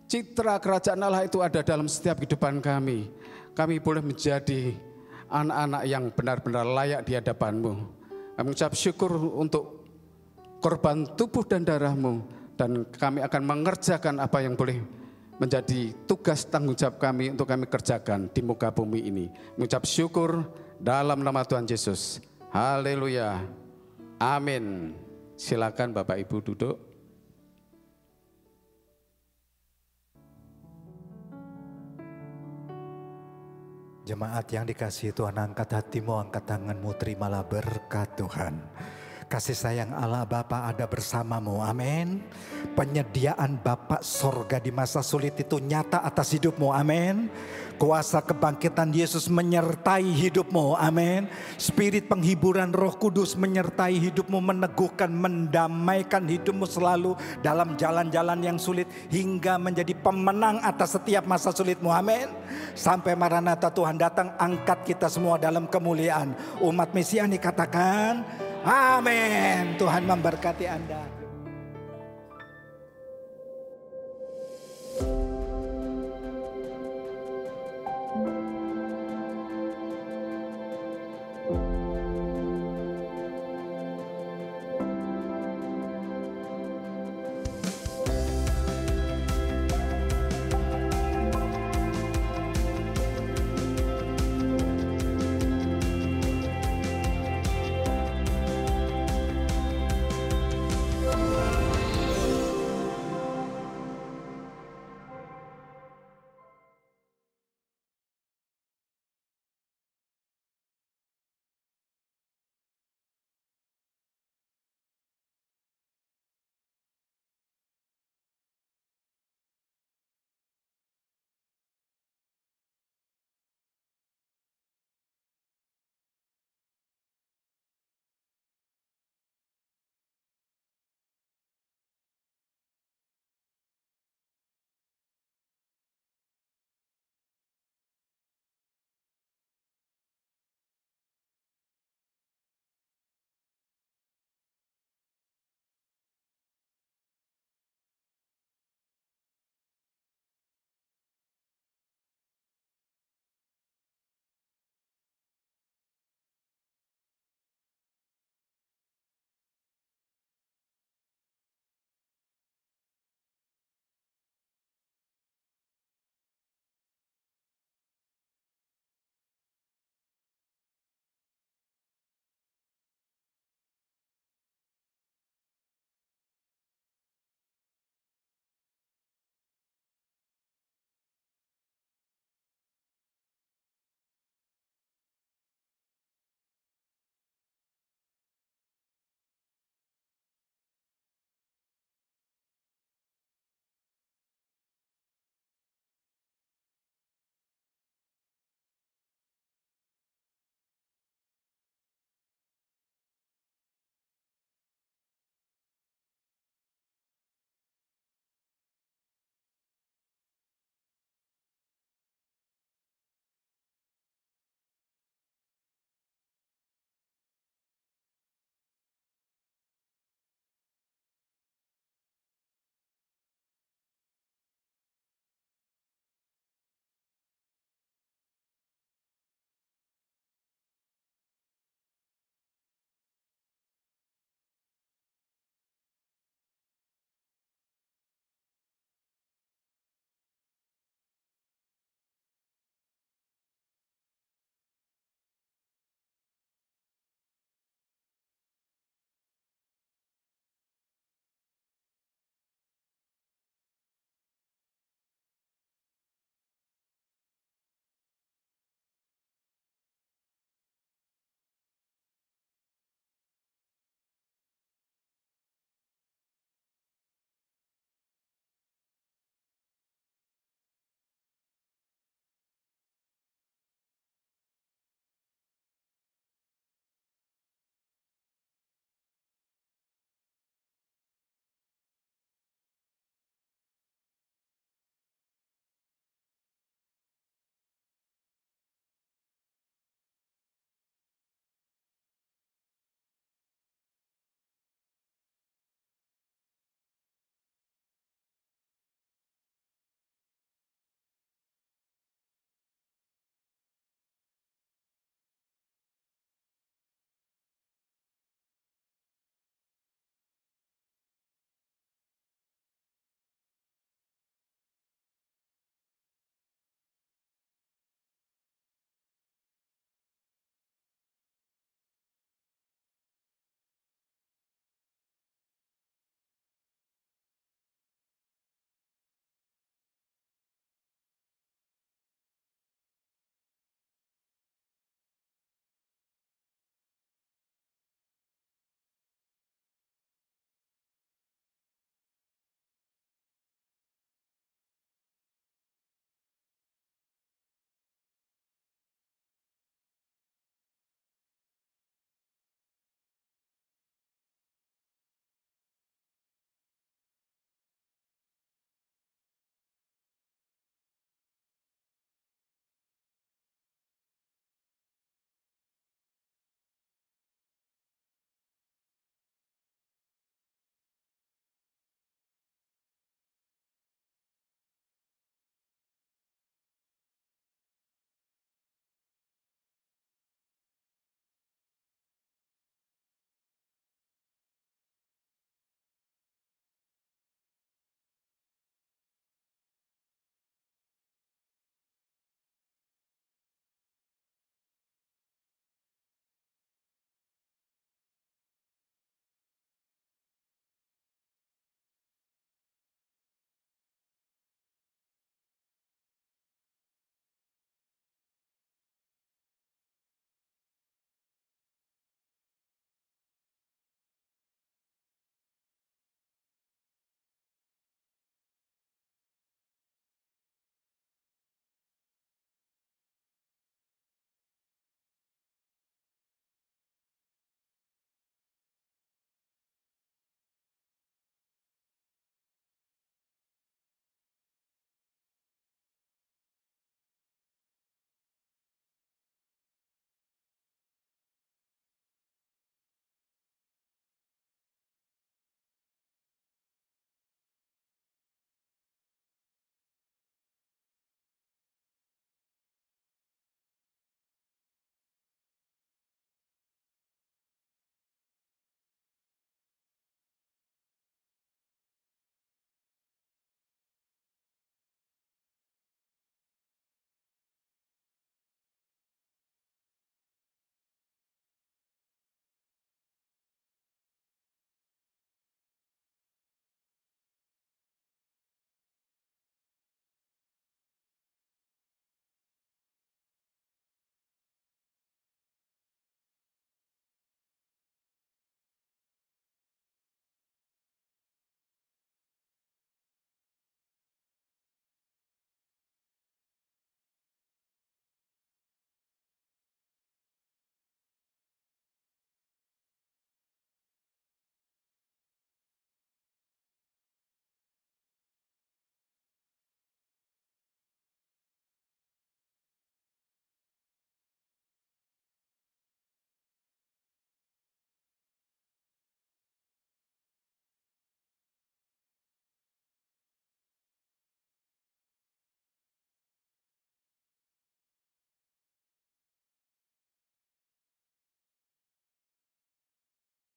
citra kerajaan Allah itu ada dalam setiap kehidupan kami. Kami boleh menjadi anak-anak yang benar-benar layak di hadapan-Mu. Kami mengucap syukur untuk korban tubuh dan darah-Mu, dan kami akan mengerjakan apa yang boleh menjadi tugas tanggung jawab kami untuk kami kerjakan di muka bumi ini. Mengucap syukur dalam nama Tuhan Yesus. Haleluya. Amin. Silakan Bapak Ibu duduk. Jemaat yang dikasihi Tuhan, angkat hatimu, angkat tanganmu, terimalah berkat Tuhan. Kasih sayang Allah Bapa ada bersamamu, amin. Penyediaan Bapa sorga di masa sulit itu nyata atas hidupmu, amin. Kuasa kebangkitan Yesus menyertai hidupmu, amin. Spirit penghiburan Roh Kudus menyertai hidupmu, meneguhkan, mendamaikan hidupmu selalu dalam jalan-jalan yang sulit hingga menjadi pemenang atas setiap masa sulitmu, amin. Sampai Maranatha Tuhan datang, angkat kita semua dalam kemuliaan. Umat Mesiani katakan, amin. Tuhan memberkati Anda.